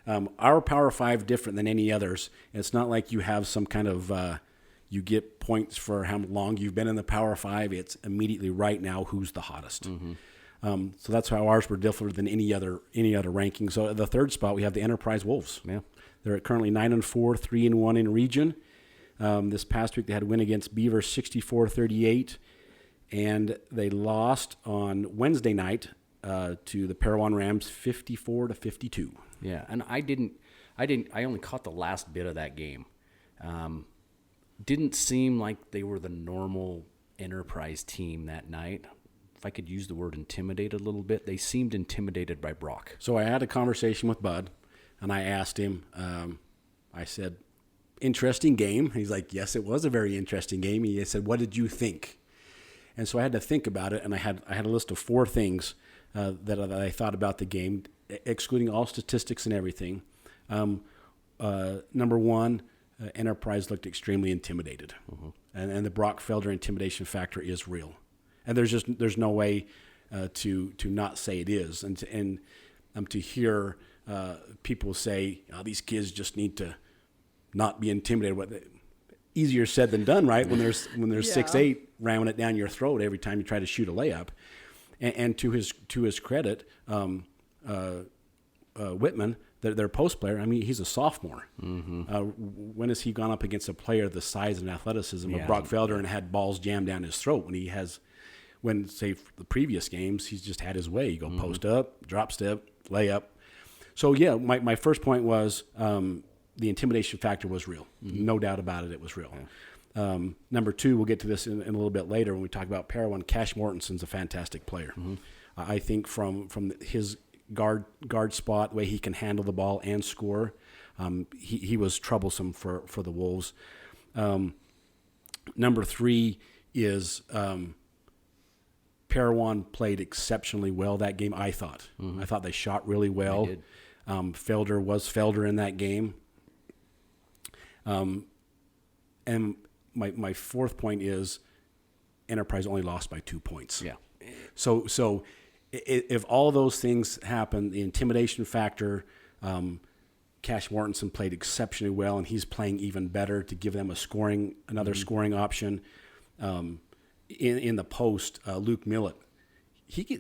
[SPEAKER 4] our Power 5 different than any others. It's not like you have some kind of you get points for how long you've been in the Power 5. It's immediately right now who's the hottest. Mm-hmm. So that's how ours were different than any other ranking. So at the third spot, we have the Enterprise Wolves.
[SPEAKER 2] Yeah,
[SPEAKER 4] they're currently 9-4, 3-1 in region. This past week they had a win against Beaver, 64-38, and they lost on Wednesday night to the Parowan Rams, 54-52.
[SPEAKER 2] Yeah, and I only caught the last bit of that game. Didn't seem like they were the normal Enterprise team that night. If I could use the word intimidated a little bit, they seemed intimidated by Brock.
[SPEAKER 4] So I had a conversation with Bud, and I asked him, I said, interesting game. He's like, yes, it was a very interesting game. He said, what did you think? And so I had to think about it, and I had a list of 4 things that I thought about the game, excluding all statistics and everything. Number 1, Enterprise looked extremely intimidated, mm-hmm. and the Brock Felder intimidation factor is real, and there's no way to not say it is, and to hear people say, oh, these kids just need to not be intimidated. Easier said than done, right? When there's 6'8" ramming it down your throat every time you try to shoot a layup. And to his credit, Whitman, their post player, I mean, he's a sophomore. Mm-hmm. When has he gone up against a player the size and athleticism of Brock Felder and had balls jammed down his throat when say the previous games, he's just had his way. You go mm-hmm. post up, drop step, layup. So yeah, my first point was the intimidation factor was real. Mm-hmm. No doubt about it, it was real. Yeah. Number 2, we'll get to this in a little bit later when we talk about Parowan. Cash Mortenson's a fantastic player. Mm-hmm. I think from his guard spot, the way he can handle the ball and score, he was troublesome for the Wolves. Number 3 is Parowan played exceptionally well that game, I thought. Mm-hmm. I thought they shot really well. Felder was Felder in that game. And my 4th point is Enterprise only lost by 2 points.
[SPEAKER 2] Yeah.
[SPEAKER 4] So if all those things happen, the intimidation factor, Cash Mortensen played exceptionally well, and he's playing even better to give them another scoring option. In the post, Luke Millett,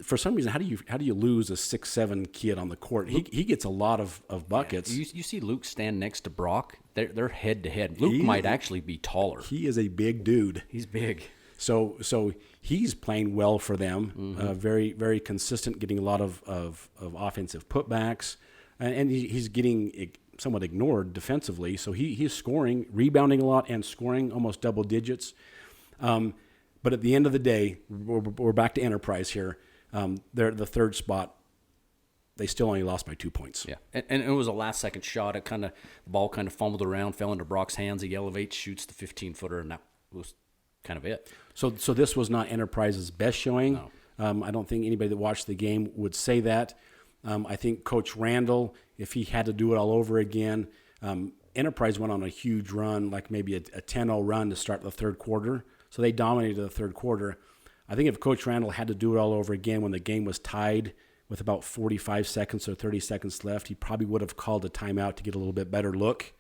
[SPEAKER 4] for some reason, how do you lose a 6'7" kid on the court? He gets a lot of buckets.
[SPEAKER 2] Yeah. You see Luke stand next to Brock. They're head to head. Luke might actually be taller.
[SPEAKER 4] He is a big dude.
[SPEAKER 2] He's big.
[SPEAKER 4] So he's playing well for them. Very, very consistent, getting a lot of offensive putbacks, and he's getting somewhat ignored defensively. So he's scoring, rebounding a lot, and scoring almost double digits. But at the end of the day, we're back to Enterprise here. They're the third spot. They still only lost by 2 points.
[SPEAKER 2] Yeah, and it was a last-second shot. The ball kind of fumbled around, fell into Brock's hands. He elevates, shoots the 15-footer, and that was kind of it.
[SPEAKER 4] So this was not Enterprise's best showing.
[SPEAKER 2] No.
[SPEAKER 4] I don't think anybody that watched the game would say that. I think Coach Randall, if he had to do it all over again, Enterprise went on a huge run, like maybe a 10-0 run to start the third quarter. So they dominated the third quarter. I think if Coach Randall had to do it all over again when the game was tied with about 45 seconds or 30 seconds left, he probably would have called a timeout to get a little bit better look.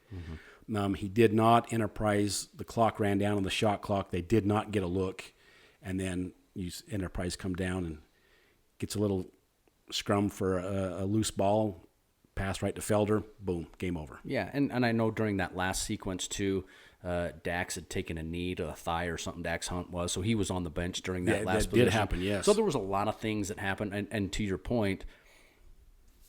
[SPEAKER 4] He did not. Enterprise, the clock ran down on the shot clock. They did not get a look. And then Enterprise come down and gets a little scrum for a loose ball, pass right to Felder, boom, game over.
[SPEAKER 2] Yeah, and I know during that last sequence too, Dax had taken a knee to the thigh or something. Dax Hunt was, so he was on the bench during that last
[SPEAKER 4] that did happen, yes.
[SPEAKER 2] So there was a lot of things that happened, and to your point,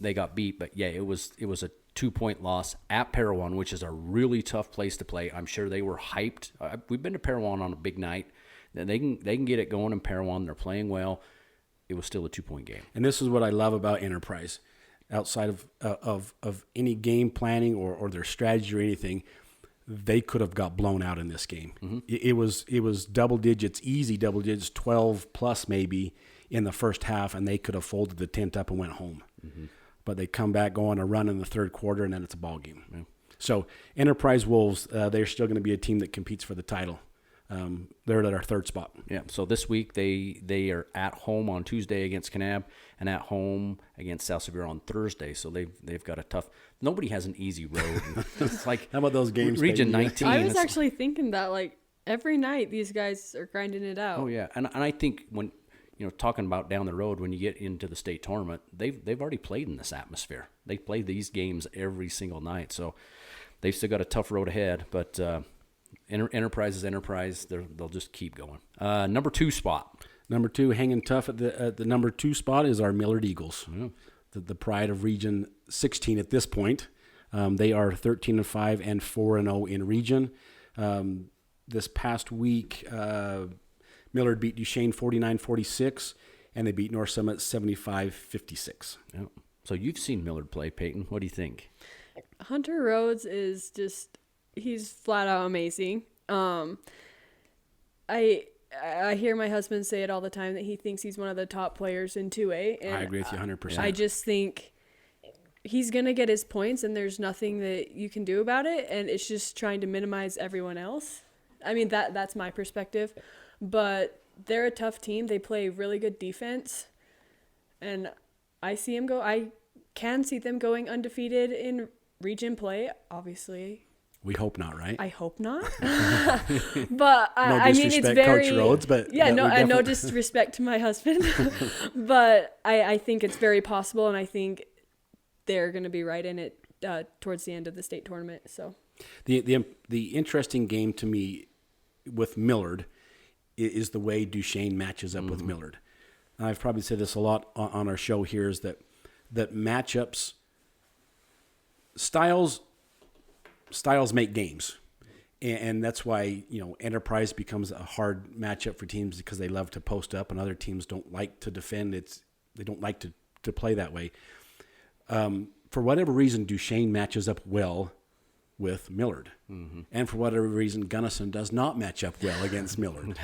[SPEAKER 2] they got beat. But yeah, it was a 2-point loss at Parowan, which is a really tough place to play. I'm sure they were hyped. We've been to Parowan on a big night. They can get it going in Parowan. They're playing well. It was still a 2-point game. And
[SPEAKER 4] this is what I love about Enterprise. Outside of any game planning or their strategy or anything, they could have got blown out in this game. It was double digits, easy double digits, 12 plus maybe in the first half, and they could have folded the tent up and went home. But they come back, go on a run in the third quarter, and then it's a ball game. Yeah. So Enterprise Wolves, they're still going to be a team that competes for the title. They're at our third spot.
[SPEAKER 2] Yeah. So this week they are at home on Tuesday against Kanab and at home against South Severe on Thursday. So they've got a tough. Nobody has an easy road. It's like
[SPEAKER 4] how about those games?
[SPEAKER 2] Region 19.
[SPEAKER 3] I was actually thinking that like every night these guys are grinding it out.
[SPEAKER 2] Oh yeah, and I think when talking about down the road when you get into the state tournament, they've already played in this atmosphere. They play these games every single night, so they've still got a tough road ahead. But Enterprise is Enterprise. They'll just keep going. Number 2 spot.
[SPEAKER 4] Number 2, hanging tough at the number 2 spot is our Millard Eagles, the pride of Region 16 at this point. They are 13-5 and 4-0 in region. This past week, Millard beat Duchesne 49-46, and they beat North Summit 75-56.
[SPEAKER 2] Yeah. So you've seen Millard play, Peyton. What do you think?
[SPEAKER 3] Hunter Rhodes is just. He's flat out amazing. I hear my husband say it all the time that he thinks he's one of the top players in 2A. And
[SPEAKER 4] I agree with you 100%.
[SPEAKER 3] I just think he's going to get his points and there's nothing that you can do about it. And it's just trying to minimize everyone else. I mean, that's my perspective. But they're a tough team. They play really good defense. And I can see them going undefeated in region play, obviously.
[SPEAKER 4] We hope not, right?
[SPEAKER 3] I hope not. But I mean, it's very
[SPEAKER 4] Coach Rhodes, but
[SPEAKER 3] no disrespect to my husband. But I think it's very possible, and I think they're going to be right in it towards the end of the state tournament. So
[SPEAKER 4] the interesting game to me with Millard is the way Duchesne matches up with Millard. And I've probably said this a lot on our show here is that matchups, styles make games. And that's why, Enterprise becomes a hard matchup for teams because they love to post up and other teams don't like to defend. They don't like to play that way. For whatever reason, Duchesne matches up well with Millard. And for whatever reason, Gunnison does not match up well against Millard.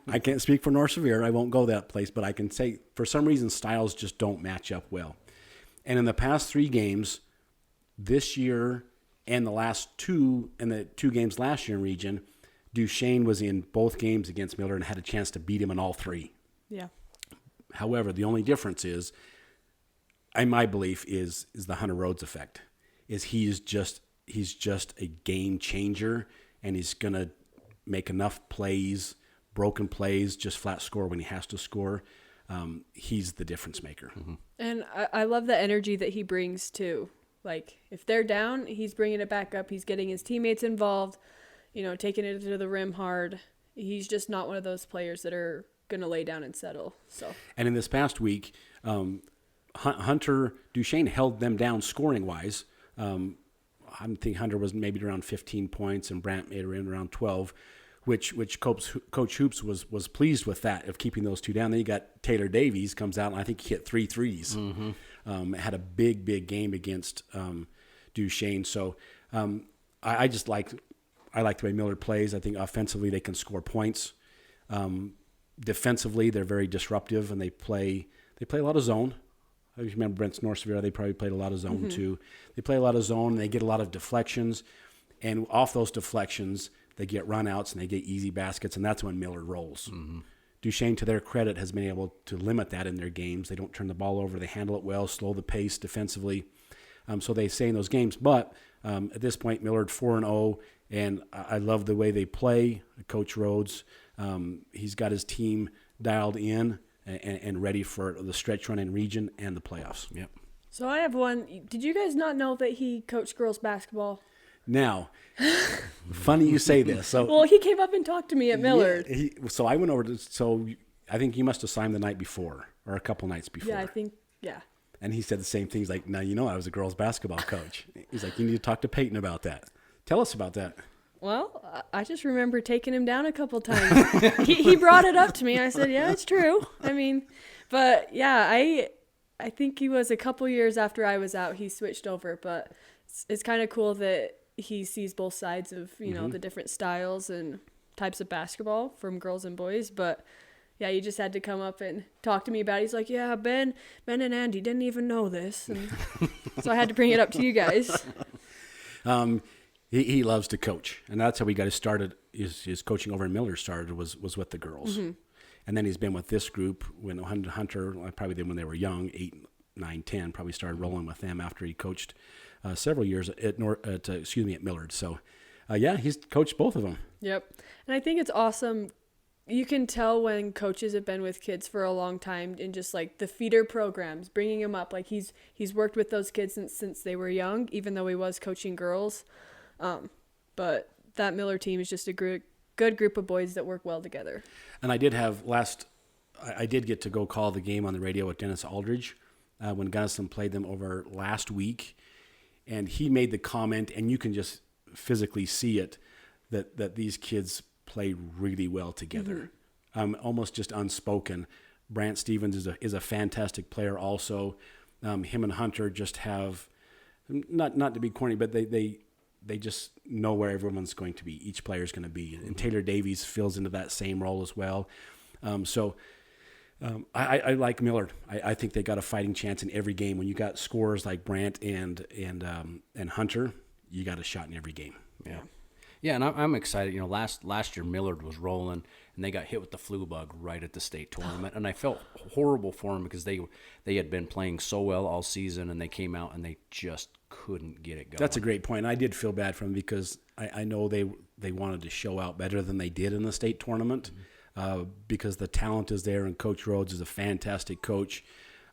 [SPEAKER 4] I can't speak for North Severe. I won't go that place, but I can say for some reason, styles just don't match up well. And in the past 3 games, this year and the 2 games last year in region, Duchesne was in both games against Millard and had a chance to beat him in all 3.
[SPEAKER 3] Yeah.
[SPEAKER 4] However, the only difference is, in my belief, is the Hunter Rhodes effect. is he's just a game changer, and he's gonna make enough plays, broken plays, just flat score when he has to score. He's the difference maker. Mm-hmm.
[SPEAKER 3] And I love the energy that he brings too. Like if they're down, he's bringing it back up. He's getting his teammates involved, taking it to the rim hard. He's just not one of those players that are going to lay down and settle. So. And
[SPEAKER 4] in this past week, Hunter Duchesne held them down scoring wise. I think Hunter was maybe around 15 points and Brant made around 12, which Coach Hoops was pleased with that, of keeping those two down. Then you got Taylor Davies comes out, and I think he hit 3 threes. Mm-hmm. Had a big game against Duchesne. So I like the way Millard plays. I think offensively they can score points. Defensively they're very disruptive, and they play a lot of zone. I remember Brent's North Severe, they probably played a lot of zone mm-hmm. too. They play a lot of zone, and they get a lot of deflections. And off those deflections, they get run-outs, and they get easy baskets, and that's when Millard rolls. Mm-hmm. Duchesne, to their credit, has been able to limit that in their games. They don't turn the ball over. They handle it well, slow the pace defensively. So they stay in those games. But at this point, Millard 4-0, and I love the way they play. Coach Rhodes, he's got his team dialed in and ready for the stretch run in region and the playoffs. Yep.
[SPEAKER 3] So I have one. Did you guys not know that he coached girls basketball?
[SPEAKER 4] Now, funny you say this. So,
[SPEAKER 3] well, he came up and talked to me at Millard.
[SPEAKER 4] Yeah, so I went over to, so I think you must have signed the night before or a couple nights before.
[SPEAKER 3] Yeah, I think, yeah.
[SPEAKER 4] And he said the same thing. He's like, now, I was a girls basketball coach. He's like, you need to talk to Peyton about that. Tell us about that.
[SPEAKER 3] Well, I just remember taking him down a couple times. he brought it up to me. I said, yeah, it's true. I mean, but yeah, I think he was a couple years after I was out, he switched over, but it's kind of cool that he sees both sides of, mm-hmm. the different styles and types of basketball from girls and boys. But yeah, he just had to come up and talk to me about it. He's like, yeah, Ben and Andy didn't even know this. And so I had to bring it up to you guys.
[SPEAKER 4] He loves to coach, and that's how he got started. His coaching over in Miller started was with the girls. Mm-hmm. And then he's been with this group when Hunter, probably when they were young, 8, 9, 10, probably started rolling with them after he coached several years at Millard. So, he's coached both of them. Yep.
[SPEAKER 3] And I think it's awesome. You can tell when coaches have been with kids for a long time, and just like the feeder programs, bringing them up. Like he's worked with those kids since they were young, even though he was coaching girls. But that Miller team is just a good group of boys that work well together.
[SPEAKER 4] And I did get to go call the game on the radio with Dennis Aldridge when Gunnison played them over last week. And he made the comment, and you can just physically see it, that these kids play really well together. Mm-hmm. Almost just unspoken. Brant Stevens is a fantastic player also. Him and Hunter just have, not to be corny, but they just know where everyone's going to be. Each player's going to be. And Taylor Davies fills into that same role as well. I like Millard. I think they got a fighting chance in every game. When you got scorers like Brant and Hunter, you got a shot in every game.
[SPEAKER 2] Yeah. Yeah, and I'm excited. Last year Millard was rolling, and they got hit with the flu bug right at the state tournament, and I felt horrible for them because they had been playing so well all season, and they came out and they just couldn't get it going.
[SPEAKER 4] That's a great point. I did feel bad for them because I know they wanted to show out better than they did in the state tournament, because the talent is there, and Coach Rhodes is a fantastic coach.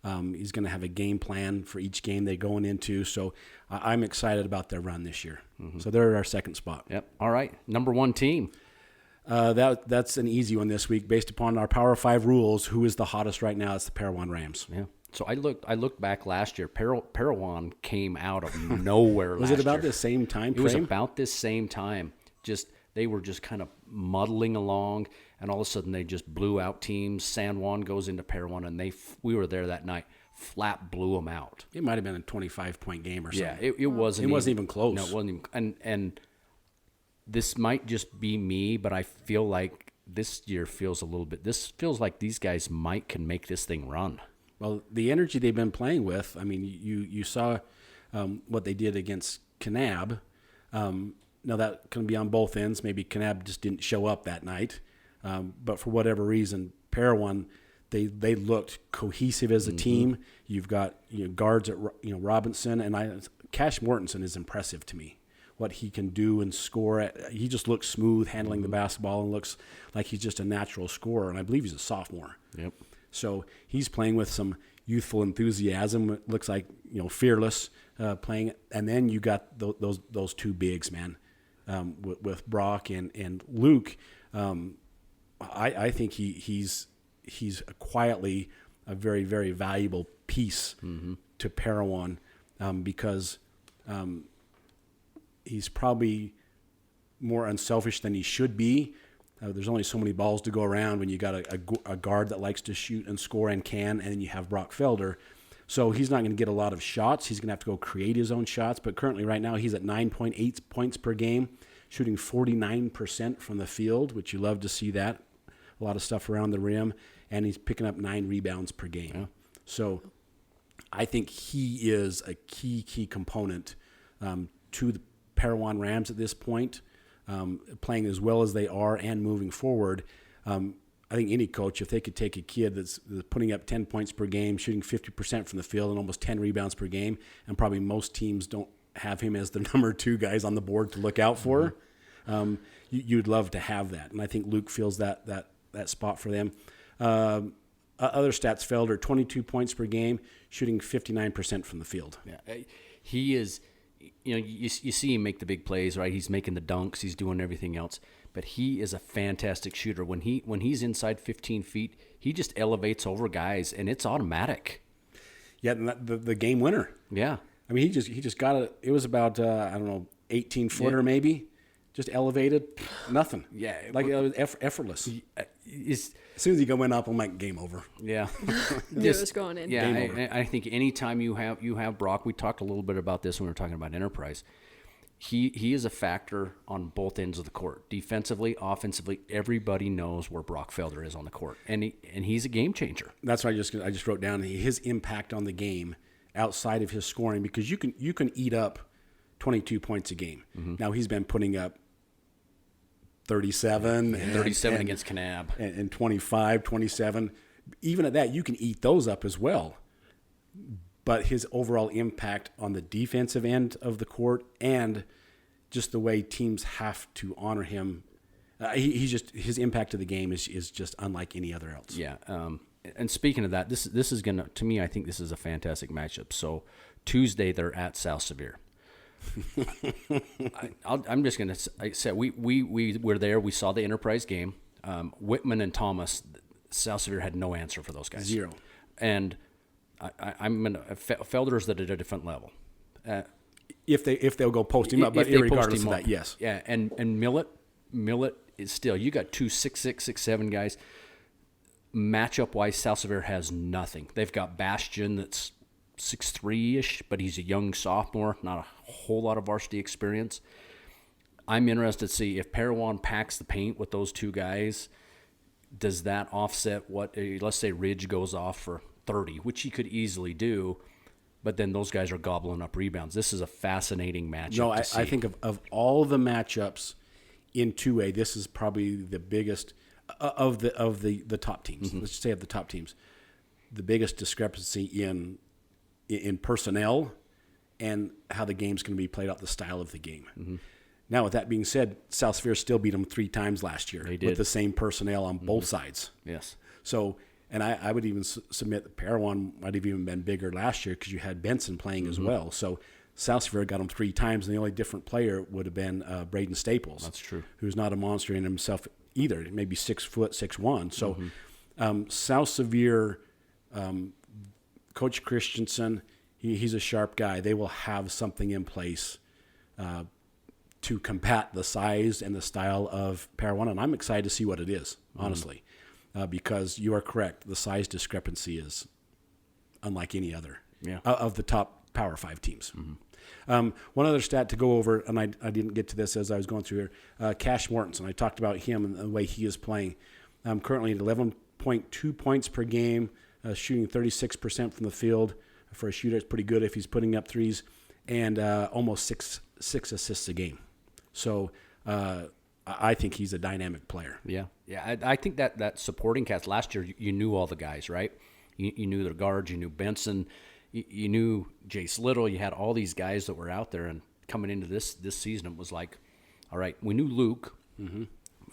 [SPEAKER 4] He's going to have a game plan for each game they're going into. So I'm excited about their run this year. Mm-hmm. So they're our second spot.
[SPEAKER 2] Yep. All right. Number 1 team.
[SPEAKER 4] That's an easy one this week. Based upon our Power 5 rules, who is the hottest right now? It's the Parowan Rams.
[SPEAKER 2] Yeah. So I looked back last year. Parowan came out of nowhere last year.
[SPEAKER 4] Was it about the same time frame?
[SPEAKER 2] It was about this same time. They were just kind of muddling along, and all of a sudden they just blew out teams. San Juan goes into Parowan, and we were there that night. Flat blew them out.
[SPEAKER 4] It might have been a 25-point game or something.
[SPEAKER 2] Yeah, it wasn't.
[SPEAKER 4] It wasn't even close.
[SPEAKER 2] No, it wasn't even. And this might just be me, but I feel like this year feels a little bit. This feels like these guys can make this thing run.
[SPEAKER 4] Well, the energy they've been playing with. I mean, you saw what they did against Kanab. Now that can be on both ends. Maybe Kanab just didn't show up that night, but for whatever reason, Parowan, they looked cohesive as a team. You've got guards at Robinson, and Cash Mortensen is impressive to me. What he can do and score. He just looks smooth handling the basketball and looks like he's just a natural scorer. And I believe he's a sophomore.
[SPEAKER 2] Yep.
[SPEAKER 4] So he's playing with some youthful enthusiasm. It looks like, fearless playing. And then you got those two bigs, man, with Brock and Luke. I think he's quietly a very, very valuable piece to Parowan because he's probably more unselfish than he should be. There's only so many balls to go around when you got a guard that likes to shoot and score and can, and then you have Brock Felder. So he's not going to get a lot of shots. He's going to have to go create his own shots. But currently right now he's at 9.8 points per game, shooting 49% from the field, which you love to see that. A lot of stuff around the rim, and he's picking up 9 rebounds per game. Yeah. So I think he is a key component to the Parowan Rams at this point, playing as well as they are and moving forward. I think any coach, if they could take a kid that's putting up 10 points per game, shooting 50% from the field and almost 10 rebounds per game, and probably most teams don't have him as the number 2 guys on the board to look out for, you'd love to have that. And I think Luke feels that spot for them. Other stats, Felder, 22 points per game, shooting 59% from the field.
[SPEAKER 2] Yeah, he is, you see him make the big plays, right? He's making the dunks, he's doing everything else, but he is a fantastic shooter. When he's inside 15 feet, he just elevates over guys, and it's automatic.
[SPEAKER 4] Yeah, and the game winner.
[SPEAKER 2] Yeah. I
[SPEAKER 4] mean, he just got it was about, 18-footer maybe. Just elevated, nothing.
[SPEAKER 2] Yeah.
[SPEAKER 4] Like it was effortless. As soon as he went up, I'm like, game over.
[SPEAKER 2] Yeah.
[SPEAKER 3] It was going in.
[SPEAKER 2] Yeah, I think anytime you have Brock, we talked a little bit about this when we were talking about Enterprise. He is a factor on both ends of the court. Defensively, offensively, everybody knows where Brock Felder is on the court. And he's a game changer.
[SPEAKER 4] That's why I just wrote down his impact on the game outside of his scoring, because you can eat up 22 points a game. Mm-hmm. Now he's been putting up 37
[SPEAKER 2] against Kanab
[SPEAKER 4] and 25, 27. Even at that, you can eat those up as well. But his overall impact on the defensive end of the court and just the way teams have to honor him, his impact to the game is just unlike any other else.
[SPEAKER 2] Yeah. And speaking of that, this is gonna, to me, I think this is a fantastic matchup. So Tuesday they're at South Sevier. I'm just going to say we were there. We saw the Enterprise game. Whitman and Thomas, South Sevier had no answer for those guys.
[SPEAKER 4] Zero.
[SPEAKER 2] And I'm going to Felder's at a different level.
[SPEAKER 4] If they'll go post him up, but regardless of that, yes.
[SPEAKER 2] Yeah, and Millet is still. You got 2 6'6", 6'7" guys. Matchup wise, South Sevier has nothing. They've got Bastion that's 6'3"-ish, but he's a young sophomore, not a whole lot of varsity experience. I'm interested to see if Parowan packs the paint with those two guys. Does that offset what, let's say Ridge goes off for 30, which he could easily do, but then those guys are gobbling up rebounds. This is a fascinating matchup.
[SPEAKER 4] No, I think of all the matchups in 2A, this is probably the biggest of the top teams. Mm-hmm. Let's just say of the top teams, the biggest discrepancy in personnel and how the game's going to be played out, the style of the game. Mm-hmm. Now, with that being said, South Sevier still beat them 3 times last year with the same personnel on both sides.
[SPEAKER 2] Yes.
[SPEAKER 4] So, and I would even submit that Parowan might have even been bigger last year because you had Benson playing as well. So South Sevier got them 3 times, and the only different player would have been Braden Staples.
[SPEAKER 2] That's true.
[SPEAKER 4] Who's not a monster in himself either, maybe 6 foot, 6'1". So South Sevier, Coach Christensen, he's a sharp guy. They will have something in place to combat the size and the style of Parowan, and I'm excited to see what it is, honestly, because you are correct. The size discrepancy is unlike any other of the top Power 5 teams. Mm-hmm. One other stat to go over, and I didn't get to this as I was going through here, Cash Mortensen. I talked about him and the way he is playing. Currently at 11.2 points per game, shooting 36% from the field. For a shooter, it's pretty good if he's putting up threes, and almost six assists a game. So I think he's a dynamic player.
[SPEAKER 2] Yeah. I think that supporting cast last year, you knew all the guys, right? You knew their guards, you knew Benson, you knew Jace Little. You had all these guys that were out there, and coming into this season, it was like, all right, we knew Luke. Mm-hmm.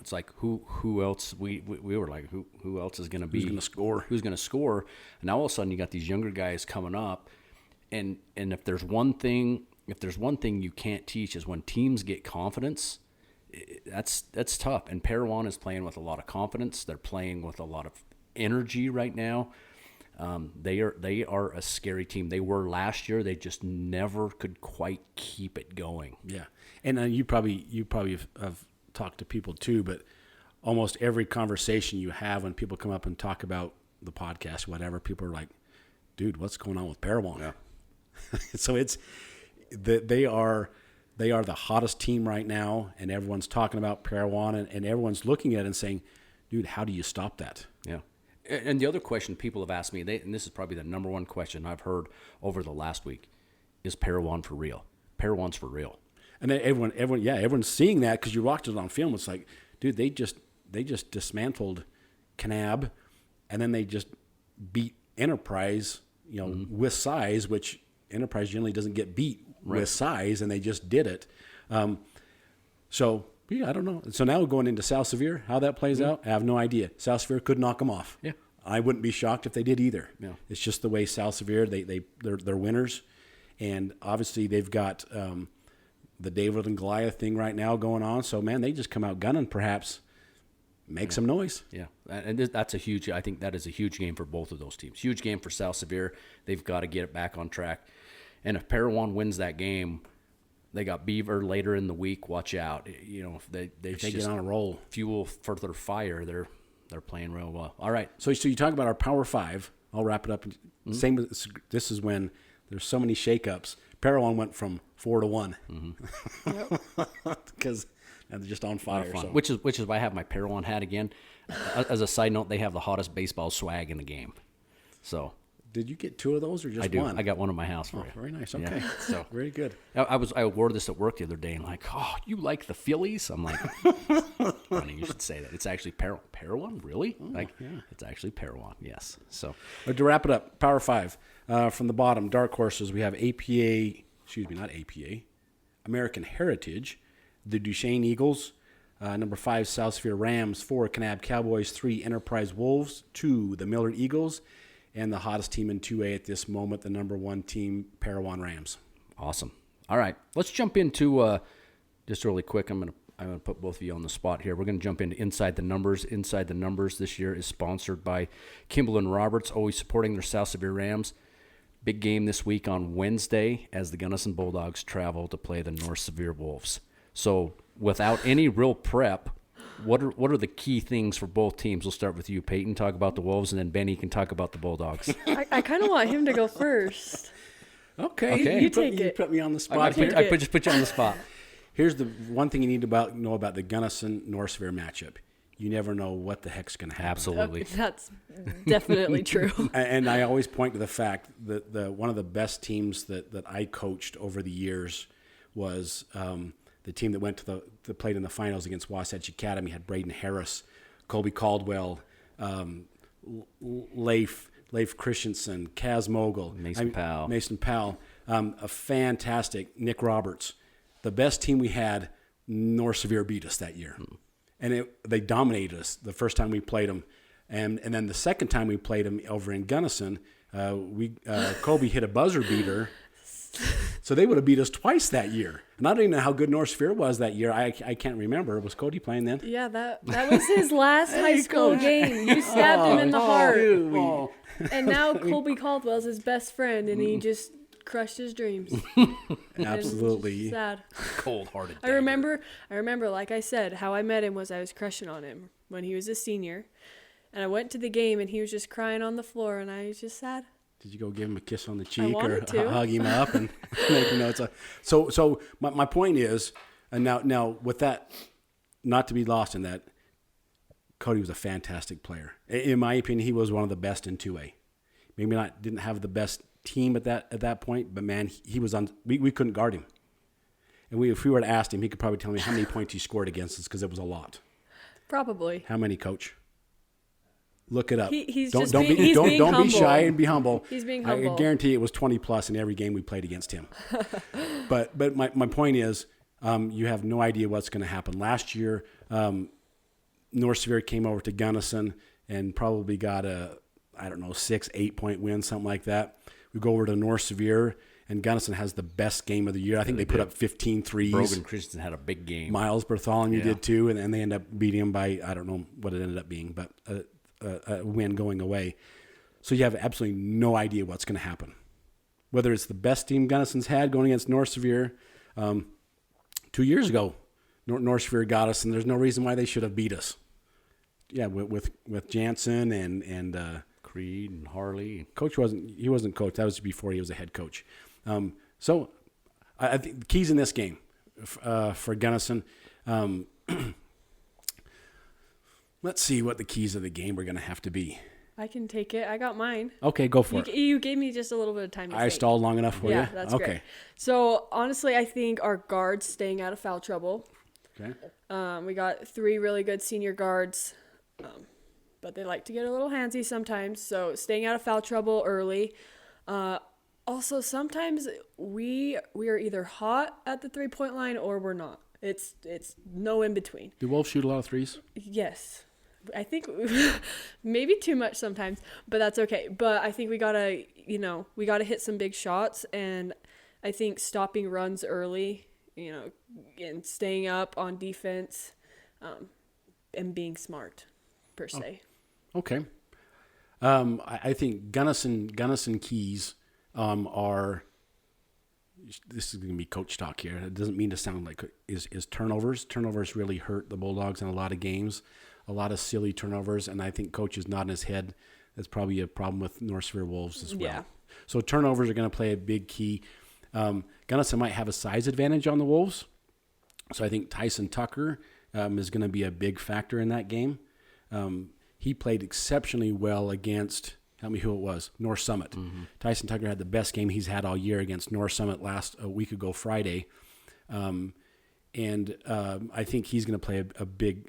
[SPEAKER 2] It's like who else? We were like, who else is going to be?
[SPEAKER 4] Who's going to score?
[SPEAKER 2] Who's going to score? And now all of a sudden, you got these younger guys coming up, and if there's one thing you can't teach is when teams get confidence. That's tough. And Parowan is playing with a lot of confidence. They're playing with a lot of energy right now. They are a scary team. They were last year. They just never could quite keep it going.
[SPEAKER 4] Yeah, and you probably have talked to people too, but almost every conversation you have when people come up and talk about the podcast, whatever, people are like, "Dude, what's going on with Parowan?"
[SPEAKER 2] Yeah.
[SPEAKER 4] So it's they are the hottest team right now, and everyone's talking about Parowan, and everyone's looking at it and saying, "Dude, how do you stop that?"
[SPEAKER 2] Yeah. And the other question people have asked me, and this is probably the number one question I've heard over the last week, is Parowan for real? Parowan's for real.
[SPEAKER 4] And then everyone's seeing that because you watched it on film. It's like, dude, they just dismantled Kanab, and then they just beat Enterprise, with size, which Enterprise generally doesn't get beat with size, and they just did it. So yeah, I don't know. So now going into South Severe, how that plays out, I have no idea. South Severe could knock them off.
[SPEAKER 2] Yeah,
[SPEAKER 4] I wouldn't be shocked if they did either.
[SPEAKER 2] Yeah.
[SPEAKER 4] It's just the way South Severe they're winners, and obviously they've got the David and Goliath thing right now going on. So man, they just come out gunning, perhaps make some noise.
[SPEAKER 2] Yeah, and that's a huge. I think that is a huge game for both of those teams. Huge game for South Severe. They've got to get it back on track, and if Parowan wins that game. They got Beaver later in the week. Watch out. If they
[SPEAKER 4] get on a roll,
[SPEAKER 2] fuel for their fire. They're playing real well. All right.
[SPEAKER 4] So you talk about our Power Five. I'll wrap it up. Same. This is when there's so many shakeups. Parowan went from 4 to 1 because they're just on fire. So.
[SPEAKER 2] Which is why I have my Parowan hat again. As a side note, they have the hottest baseball swag in the game. So.
[SPEAKER 4] Did you get 2 of those or just
[SPEAKER 2] I do.
[SPEAKER 4] one?
[SPEAKER 2] I got one in my house for you.
[SPEAKER 4] Very nice. Okay.
[SPEAKER 2] Yeah, so
[SPEAKER 4] very good.
[SPEAKER 2] I wore this at work the other day and like, oh, you like the Phillies? I'm like, funny you should say that. It's actually Parowan, really? It's actually Parowan. Yes. So,
[SPEAKER 4] but to wrap it up, Power 5 from the bottom, dark horses. We have American Heritage, the Duchesne Eagles, number 5 South Severe Rams, 4 Kanab Cowboys, 3 Enterprise Wolves, 2 the Millard Eagles. And the hottest team in 2A at this moment, the number 1 team, Parowan Rams.
[SPEAKER 2] Awesome. All right, let's jump into just really quick. I'm gonna put both of you on the spot here. We're gonna jump into Inside the Numbers. Inside the Numbers this year is sponsored by Kimball and Roberts, always supporting their South Severe Rams. Big game this week on Wednesday as the Gunnison Bulldogs travel to play the North Severe Wolves. So without any real prep. What are the key things for both teams? We'll start with you, Peyton. Talk about the Wolves, and then Benny can talk about the Bulldogs.
[SPEAKER 3] I kind of want him to go first.
[SPEAKER 4] Okay.
[SPEAKER 3] You take it.
[SPEAKER 4] You put me on the spot.
[SPEAKER 2] I just put you on the spot.
[SPEAKER 4] Here's the one thing you need to know about the Gunnison North Severe matchup. You never know what the heck's going to happen.
[SPEAKER 2] Absolutely.
[SPEAKER 3] That's definitely true.
[SPEAKER 4] And I always point to the fact that one of the best teams that I coached over the years was the team that went that played in the finals against Wasatch Academy. Had Braden Harris, Colby Caldwell, Leif Christensen, Kaz Mogul,
[SPEAKER 2] Mason
[SPEAKER 4] Powell, a fantastic Nick Roberts. The best team we had, North Severe beat us that year. And they dominated us the first time we played them. And then the second time we played them over in Gunnison, Colby hit a buzzer beater. So they would have beat us twice that year. And I don't even know how good North Severe was that year. I can't remember. Was Cody playing then?
[SPEAKER 3] Yeah, that was his last high school game. You stabbed him in the heart. And now Colby Caldwell's his best friend, and he just crushed his dreams.
[SPEAKER 4] Absolutely.
[SPEAKER 3] Sad.
[SPEAKER 2] Cold-hearted.
[SPEAKER 3] I remember, like I said, how I met him was I was crushing on him when he was a senior. And I went to the game, and he was just crying on the floor, and I was just sad.
[SPEAKER 4] Did you go give him a kiss on the cheek or
[SPEAKER 3] to.
[SPEAKER 4] hug him up and make notes? So my point is, and now with that, not to be lost in that, Cody was a fantastic player. In my opinion, he was one of the best in 2A. Maybe didn't have the best team at that point, but man, he was on. We couldn't guard him, and if we were to ask him, he could probably tell me how many points he scored against us because it was a lot.
[SPEAKER 3] Probably.
[SPEAKER 4] How many, Coach? Look it up.
[SPEAKER 3] He's
[SPEAKER 4] don't
[SPEAKER 3] just
[SPEAKER 4] don't
[SPEAKER 3] being-
[SPEAKER 4] be
[SPEAKER 3] he's
[SPEAKER 4] don't
[SPEAKER 3] being
[SPEAKER 4] don't be
[SPEAKER 3] humble.
[SPEAKER 4] shy and be humble.
[SPEAKER 3] He's being
[SPEAKER 4] I
[SPEAKER 3] humble.
[SPEAKER 4] guarantee it was 20 plus in every game we played against him. but my point is, you have no idea what's going to happen. Last year, North Severe came over to Gunnison and probably got a 6-8 point win, something like that. We go over to North Severe, and Gunnison has the best game of the year. I think they put up 15 threes.
[SPEAKER 2] Brogan Christensen had a big game.
[SPEAKER 4] Miles Bartholomew did too, and they end up beating him by, I don't know what it ended up being, but a win going away. So you have absolutely no idea what's going to happen. Whether it's the best team Gunnison's had going against North Severe. 2 years ago, North Severe got us, and there's no reason why they should have beat us. Yeah, with Jansen and
[SPEAKER 2] Creed and Harley.
[SPEAKER 4] Coach wasn't coach. That was before he was a head coach. So I think the keys in this game for Gunnison. Let's see what the keys of the game are going to have to be.
[SPEAKER 3] I can take it. I got mine.
[SPEAKER 4] Okay, go for it.
[SPEAKER 3] You gave me just a little bit of time to
[SPEAKER 4] I
[SPEAKER 3] think.
[SPEAKER 4] stalled long enough for you?
[SPEAKER 3] Yeah, that's
[SPEAKER 4] okay.
[SPEAKER 3] great. So honestly, I think our guards staying out of foul trouble.
[SPEAKER 4] Okay.
[SPEAKER 3] We got 3 really good senior guards, but they like to get a little handsy sometimes. So staying out of foul trouble early. Also, sometimes we are either hot at the 3-point line or we're not. It's no in between.
[SPEAKER 4] Do Wolves shoot a lot of threes?
[SPEAKER 3] Yes. I think maybe too much sometimes, but that's okay. But I think we gotta hit some big shots, and I think stopping runs early, and staying up on defense, and being smart, per se.
[SPEAKER 4] Okay. I think Gunnison keys are. This is going to be coach talk here. It doesn't mean to sound like is turnovers. Turnovers really hurt the Bulldogs in a lot of games. A lot of silly turnovers, and I think coach is nodding his head. That's probably a problem with North Severe Wolves as well.
[SPEAKER 3] Yeah.
[SPEAKER 4] So turnovers are going to play a big key. Gunnison might have a size advantage on the Wolves, so I think Tyson Tucker is going to be a big factor in that game. He played exceptionally well against, tell me who it was, North Summit. Mm-hmm. Tyson Tucker had the best game he's had all year against North Summit a week ago Friday. And I think he's going to play a big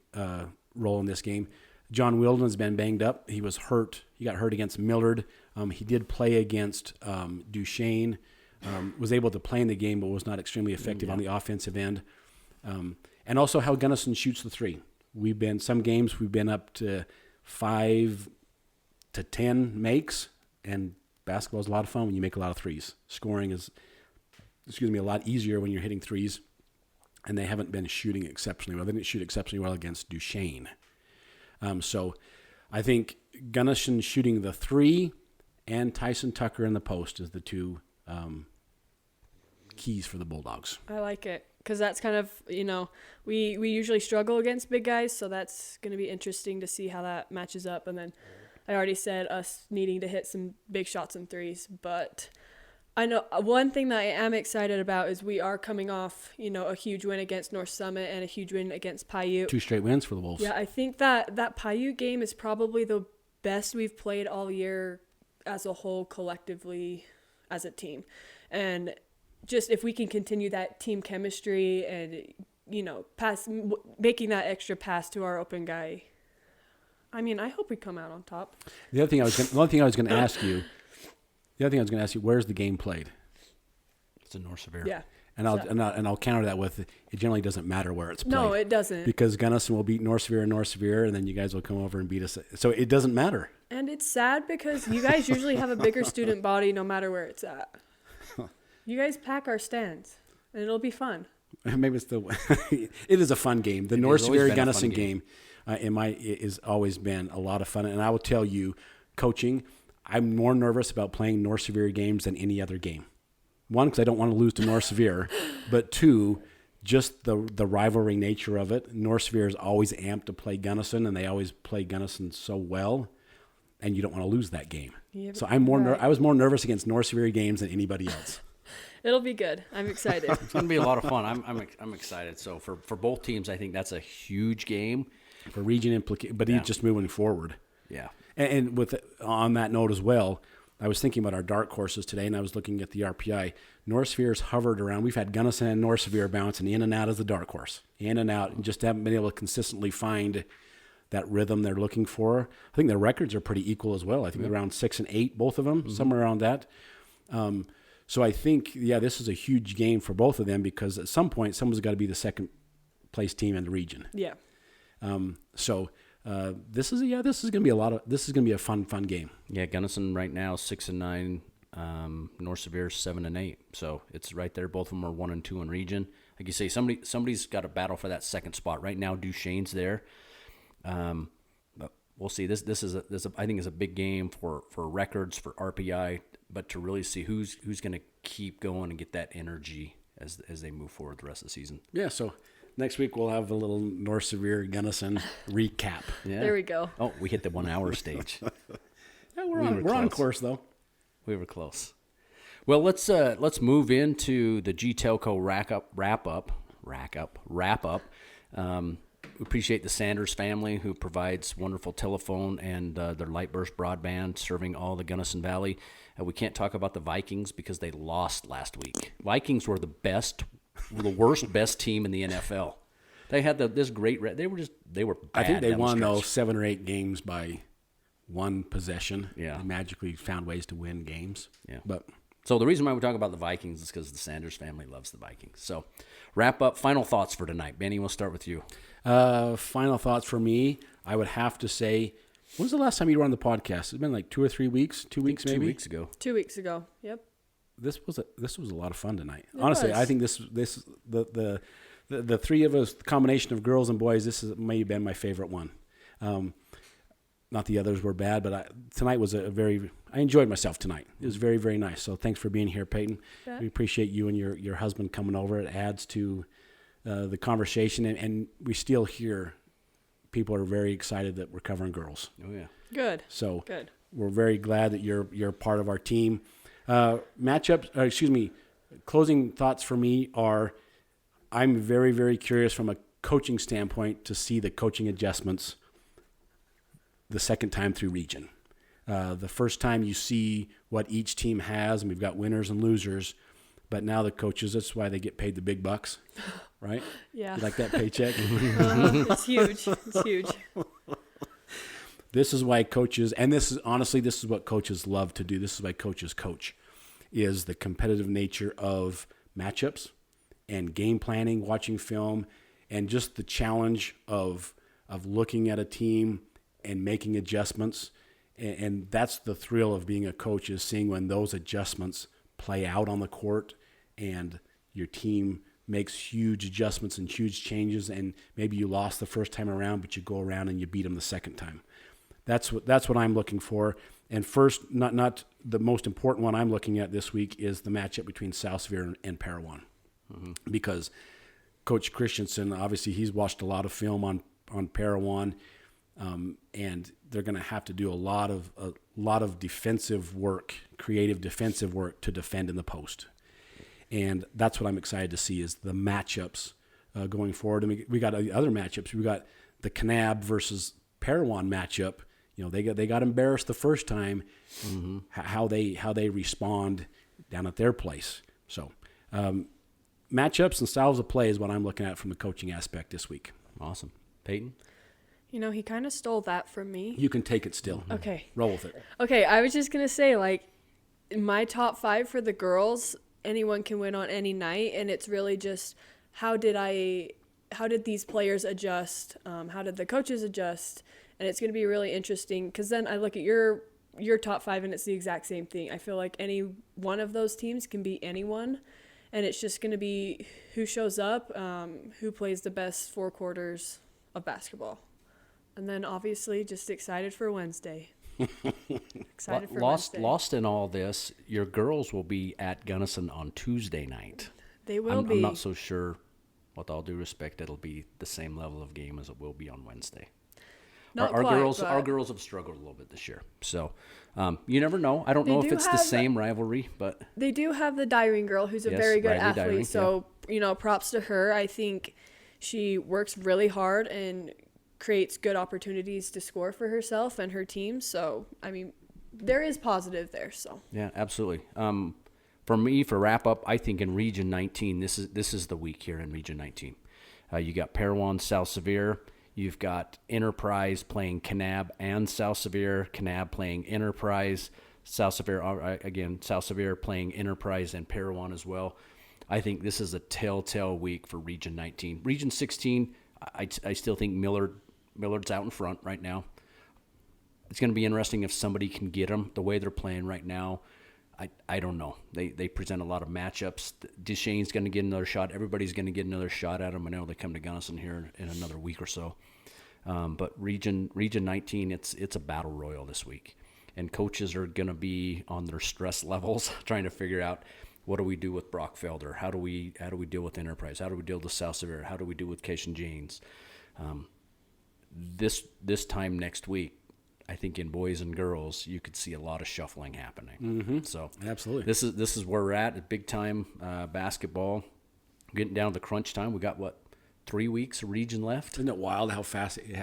[SPEAKER 4] role in this game. John Wilden's been banged up. He was hurt. He got hurt against Millard. He did play against Duchesne. Was able to play in the game, but was not extremely effective on the offensive end. And also how Gunnison shoots the three. Some games we've been up to 5 to 10 makes, and basketball is a lot of fun when you make a lot of threes. Scoring is, a lot easier when you're hitting threes. And they haven't been shooting exceptionally well. They didn't shoot exceptionally well against Duchesne. So I think Gunnison shooting the 3 and Tyson Tucker in the post is the 2 keys for the Bulldogs.
[SPEAKER 3] I like it because that's kind of, we usually struggle against big guys, so that's going to be interesting to see how that matches up. And then I already said us needing to hit some big shots and threes, but I know one thing that I am excited about is we are coming off, a huge win against North Summit and a huge win against Paiute.
[SPEAKER 4] 2 straight wins for the Wolves.
[SPEAKER 3] Yeah, I think that Paiute game is probably the best we've played all year as a whole, collectively, as a team. And just if we can continue that team chemistry and, making that extra pass to our open guy, I hope we come out on top.
[SPEAKER 4] The other thing I was going to ask you, where's the game played?
[SPEAKER 2] It's in North Severe.
[SPEAKER 3] Yeah.
[SPEAKER 4] And I'll counter that with it generally doesn't matter where it's played.
[SPEAKER 3] No, it doesn't.
[SPEAKER 4] Because Gunnison will beat North Severe, and then you guys will come over and beat us. So it doesn't matter.
[SPEAKER 3] And it's sad because you guys usually have a bigger student body no matter where it's at. You guys pack our stands, and it'll be fun.
[SPEAKER 4] Maybe it's it is a fun game. The North Severe Gunnison game is always been a lot of fun. And I will tell you, coaching, I'm more nervous about playing North Severe games than any other game. 1, because I don't want to lose to North Severe, but 2, just the rivalry nature of it. North Severe is always amped to play Gunnison, and they always play Gunnison so well, and you don't want to lose that game. Yeah, so I was more nervous against North Severe games than anybody else.
[SPEAKER 3] It'll be good. I'm excited.
[SPEAKER 2] It's going to be a lot of fun. I'm excited. So for both teams, I think that's a huge game
[SPEAKER 4] for region implication. But he's just moving forward.
[SPEAKER 2] Yeah.
[SPEAKER 4] And on that note as well, I was thinking about our dark horses today, and I was looking at the RPI. North Severe's hovered around. We've had Gunnison and North Severe bouncing in and out as the dark horse, in and out, and just haven't been able to consistently find that rhythm they're looking for. I think their records are pretty equal as well. I think they're around 6-8, both of them, somewhere around that. So I think, this is a huge game for both of them because at some point someone's got to be the second place team in the region.
[SPEAKER 3] Yeah.
[SPEAKER 4] This is going to be a fun game.
[SPEAKER 2] Yeah, Gunnison right now 6-9, North Severe 7-8. So it's right there. Both of them are 1-2 in region. Like you say, somebody's got to battle for that second spot. Right now, Duchesne's there. But we'll see. This I think is a big game for records, for RPI, but to really see who's going to keep going and get that energy as they move forward the rest of the season.
[SPEAKER 4] Yeah. So next week we'll have a little North Severe Gunnison recap.
[SPEAKER 2] Yeah.
[SPEAKER 3] There we go.
[SPEAKER 2] Oh, we hit the 1 hour stage.
[SPEAKER 4] Yeah, we're on course though.
[SPEAKER 2] We were close. Well, let's move into the G Telco wrap up. We appreciate the Sanders family who provides wonderful telephone and their Lightburst broadband serving all the Gunnison Valley. We can't talk about the Vikings because they lost last week. Vikings were the worst team in the NFL. They had this great. They were bad.
[SPEAKER 4] I think they
[SPEAKER 2] down the
[SPEAKER 4] won
[SPEAKER 2] stretch.
[SPEAKER 4] those 7 or 8 games by one possession.
[SPEAKER 2] Yeah.
[SPEAKER 4] They magically found ways to win games.
[SPEAKER 2] Yeah.
[SPEAKER 4] But
[SPEAKER 2] So the reason why we talk about the Vikings is because the Sanders family loves the Vikings. So wrap up. Final thoughts for tonight. Benny, we'll start with you.
[SPEAKER 4] final thoughts for me, I would have to say, when's the last time you were on the podcast? It's been like 2 or 3 weeks, 2 weeks maybe?
[SPEAKER 2] 2 weeks ago.
[SPEAKER 3] 2 weeks ago. Yep.
[SPEAKER 4] This was a lot of fun tonight.
[SPEAKER 3] It
[SPEAKER 4] Honestly,
[SPEAKER 3] was.
[SPEAKER 4] I think the three of us, the combination of girls and boys, this may have been my favorite one. Not the others were bad, but tonight was I enjoyed myself tonight. It was very, very nice. So thanks for being here, Peyton.
[SPEAKER 3] Yeah.
[SPEAKER 4] We appreciate you and your husband coming over. It adds to the conversation, and we still hear people are very excited that we're covering girls.
[SPEAKER 2] Oh, yeah.
[SPEAKER 3] Good.
[SPEAKER 4] So
[SPEAKER 3] Good.
[SPEAKER 4] we're very glad that you're part of our team. Closing thoughts for me are, I'm very, very curious from a coaching standpoint to see the coaching adjustments the second time through region. The first time you see what each team has, and we've got winners and losers, but now the coaches, that's why they get paid the big bucks, right?
[SPEAKER 3] Yeah.
[SPEAKER 4] You like that paycheck?
[SPEAKER 3] It's huge. It's huge.
[SPEAKER 4] This is why coaches, and this is what coaches love to do. This is why coaches coach, is the competitive nature of matchups and game planning, watching film, and just the challenge of looking at a team and making adjustments. And that's the thrill of being a coach, is seeing when those adjustments play out on the court and your team makes huge adjustments and huge changes, and maybe you lost the first time around, but you go around and you beat them the second time. That's what I'm looking for. And first, not the most important one I'm looking at this week is the matchup between South Severe and Parawan. Mm-hmm. Because Coach Christensen, obviously he's watched a lot of film on Parawan, and they're going to have to do a lot of defensive work, creative defensive work to defend in the post. And that's what I'm excited to see, is the matchups going forward. And we got other matchups. We got the Kanab versus Parawan matchup. You know, they got embarrassed the first time. Mm-hmm. How they respond down at their place. So matchups and styles of play is what I'm looking at from the coaching aspect this week.
[SPEAKER 2] Awesome. Peyton?
[SPEAKER 3] You know, he kind of stole that from me.
[SPEAKER 4] You can take it still.
[SPEAKER 3] Okay.
[SPEAKER 4] Roll with it.
[SPEAKER 3] Okay, I was just going to say, like, my top 5 for the girls, anyone can win on any night, and it's really just how did these players adjust? How did the coaches adjust? And it's going to be really interesting, because then I look at your top 5 and it's the exact same thing. I feel like any one of those teams can beat anyone, and it's just going to be who shows up, who plays the best 4 quarters of basketball. And then obviously just excited for Wednesday. Wednesday.
[SPEAKER 2] Lost in all this, your girls will be at Gunnison on Tuesday night.
[SPEAKER 3] They will be.
[SPEAKER 2] I'm not so sure, with all due respect, it'll be the same level of game as it will be on Wednesday. Our girls have struggled a little bit this year. So you never know. I don't know if it's the same rivalry, but
[SPEAKER 3] they do have the Dyring girl who's a very good athlete. So, props to her. I think she works really hard and creates good opportunities to score for herself and her team. So, I mean, there is positive there. So
[SPEAKER 2] yeah, absolutely. For me, for wrap up, I think in Region 19, this is the week here in Region 19. You got Parawan, South Severe. You've got Enterprise playing Kanab and South Severe. Kanab playing Enterprise. South Severe playing Enterprise and Parowan as well. I think this is a telltale week for Region 19. Region 16, I still think Millard's out in front right now. It's going to be interesting if somebody can get them the way they're playing right now. I don't know. They present a lot of matchups. Duchesne's going to get another shot. Everybody's going to get another shot at them. I know they come to Gunnison here in another week or so. But Region 19, it's a battle royal this week. And coaches are going to be on their stress levels trying to figure out, what do we do with Brockfelder? How do we deal with Enterprise? How do we deal with South Severe? How do we deal with Cation Janes? This time next week, I think in boys and girls, you could see a lot of shuffling happening.
[SPEAKER 4] Mm-hmm.
[SPEAKER 2] So
[SPEAKER 4] absolutely,
[SPEAKER 2] this is where we're at big time basketball. Getting down to the crunch time. We got 3 weeks of region left.
[SPEAKER 4] Isn't it wild how fast it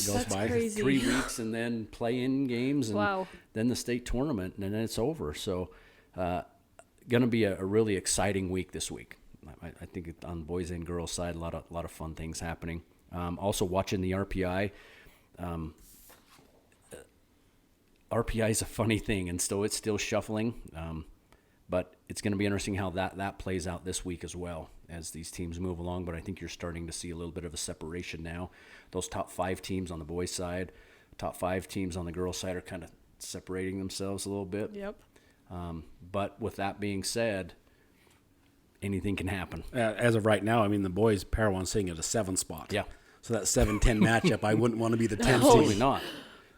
[SPEAKER 4] goes by?
[SPEAKER 3] Crazy.
[SPEAKER 2] 3 weeks and then play-in games and then the state tournament and then it's over. So, going to be a really exciting week this week. I think on the boys and girls side, a lot of fun things happening. Also watching the RPI. RPI is a funny thing, and so it's still shuffling. But it's going to be interesting how that plays out this week as well as these teams move along. But I think you're starting to see a little bit of a separation now. Those top 5 teams on the boys' side, top 5 teams on the girls' side are kind of separating themselves a little bit.
[SPEAKER 3] Yep.
[SPEAKER 2] But with that being said, anything can happen.
[SPEAKER 4] As of right now, I mean, the boys, Parowan's sitting at a 7 spot.
[SPEAKER 2] Yeah.
[SPEAKER 4] So that 7-10 matchup, I wouldn't want to be the 10th team.
[SPEAKER 2] Absolutely not.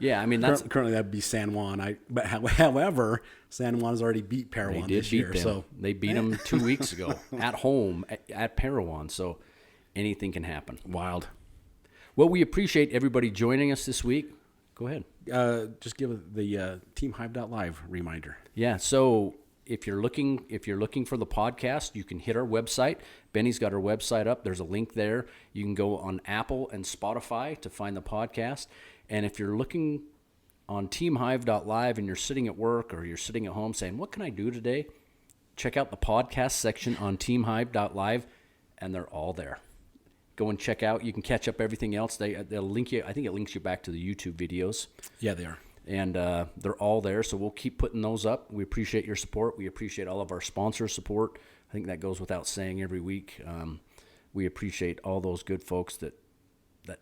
[SPEAKER 2] Yeah, I mean that's
[SPEAKER 4] currently that would be San Juan. However, San Juan has already beat Parowan this year.
[SPEAKER 2] Them.
[SPEAKER 4] So
[SPEAKER 2] they beat them 2 weeks ago at home at Parowan. So anything can happen.
[SPEAKER 4] Wild.
[SPEAKER 2] Well, we appreciate everybody joining us this week. Go ahead.
[SPEAKER 4] Just give the teamhive.live reminder.
[SPEAKER 2] Yeah. So if you're looking for the podcast, you can hit our website. Benny's got our website up. There's a link there. You can go on Apple and Spotify to find the podcast. And if you're looking on teamhive.live and you're sitting at work or you're sitting at home saying, what can I do today? Check out the podcast section on teamhive.live, and they're all there. Go and check out. You can catch up everything else. They'll link you. I think it links you back to the YouTube videos.
[SPEAKER 4] Yeah, they are.
[SPEAKER 2] And they're all there, so we'll keep putting those up. We appreciate your support. We appreciate all of our sponsor support. I think that goes without saying every week. We appreciate all those good folks that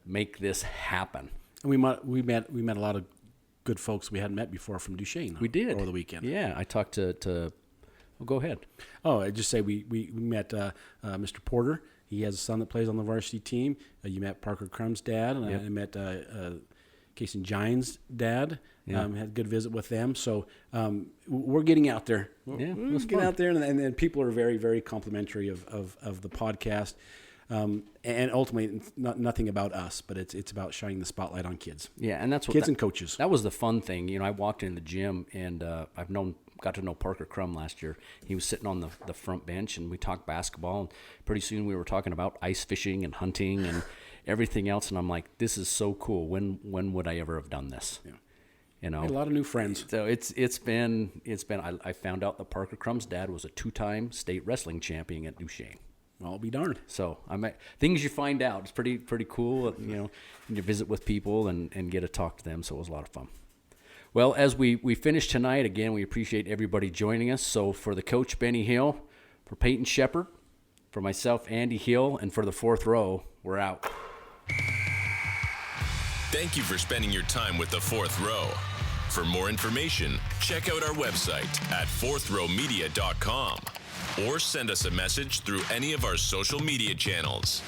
[SPEAKER 2] make this happen.
[SPEAKER 4] And we met a lot of good folks we hadn't met before from Duchesne.
[SPEAKER 2] We did
[SPEAKER 4] over the weekend.
[SPEAKER 2] Yeah, I talked to well, go ahead.
[SPEAKER 4] Oh, I just say we met Mr. Porter. He has a son that plays on the varsity team. You met Parker Crum's dad, and I met Casey Gine's dad.
[SPEAKER 2] Yeah.
[SPEAKER 4] Had a good visit with them. So we're getting out there.
[SPEAKER 2] Yeah,
[SPEAKER 4] we're getting out there, and people are very, very complimentary of the podcast. And ultimately, nothing about us, but it's about shining the spotlight on kids.
[SPEAKER 2] Yeah, and that's what
[SPEAKER 4] kids and coaches.
[SPEAKER 2] That was the fun thing. You know, I walked in the gym, and got to know Parker Crum last year. He was sitting on the front bench, and we talked basketball. And pretty soon, we were talking about ice fishing and hunting and everything else. And I'm like, this is so cool. When would I ever have done this? Yeah. You know,
[SPEAKER 4] a lot of new friends.
[SPEAKER 2] So it's been. I found out that Parker Crum's dad was a 2-time state wrestling champion at Duchesne.
[SPEAKER 4] I'll be darned.
[SPEAKER 2] So things you find out. It's pretty cool. You know, you visit with people and get to talk to them. So it was a lot of fun. Well, as we finish tonight, again, we appreciate everybody joining us. So for the coach, Benny Hill, for Peyton Shepard, for myself, Andy Hill, and for the Fourth Row, we're out.
[SPEAKER 1] Thank you for spending your time with the Fourth Row. For more information, check out our website at fourthrowmedia.com or send us a message through any of our social media channels.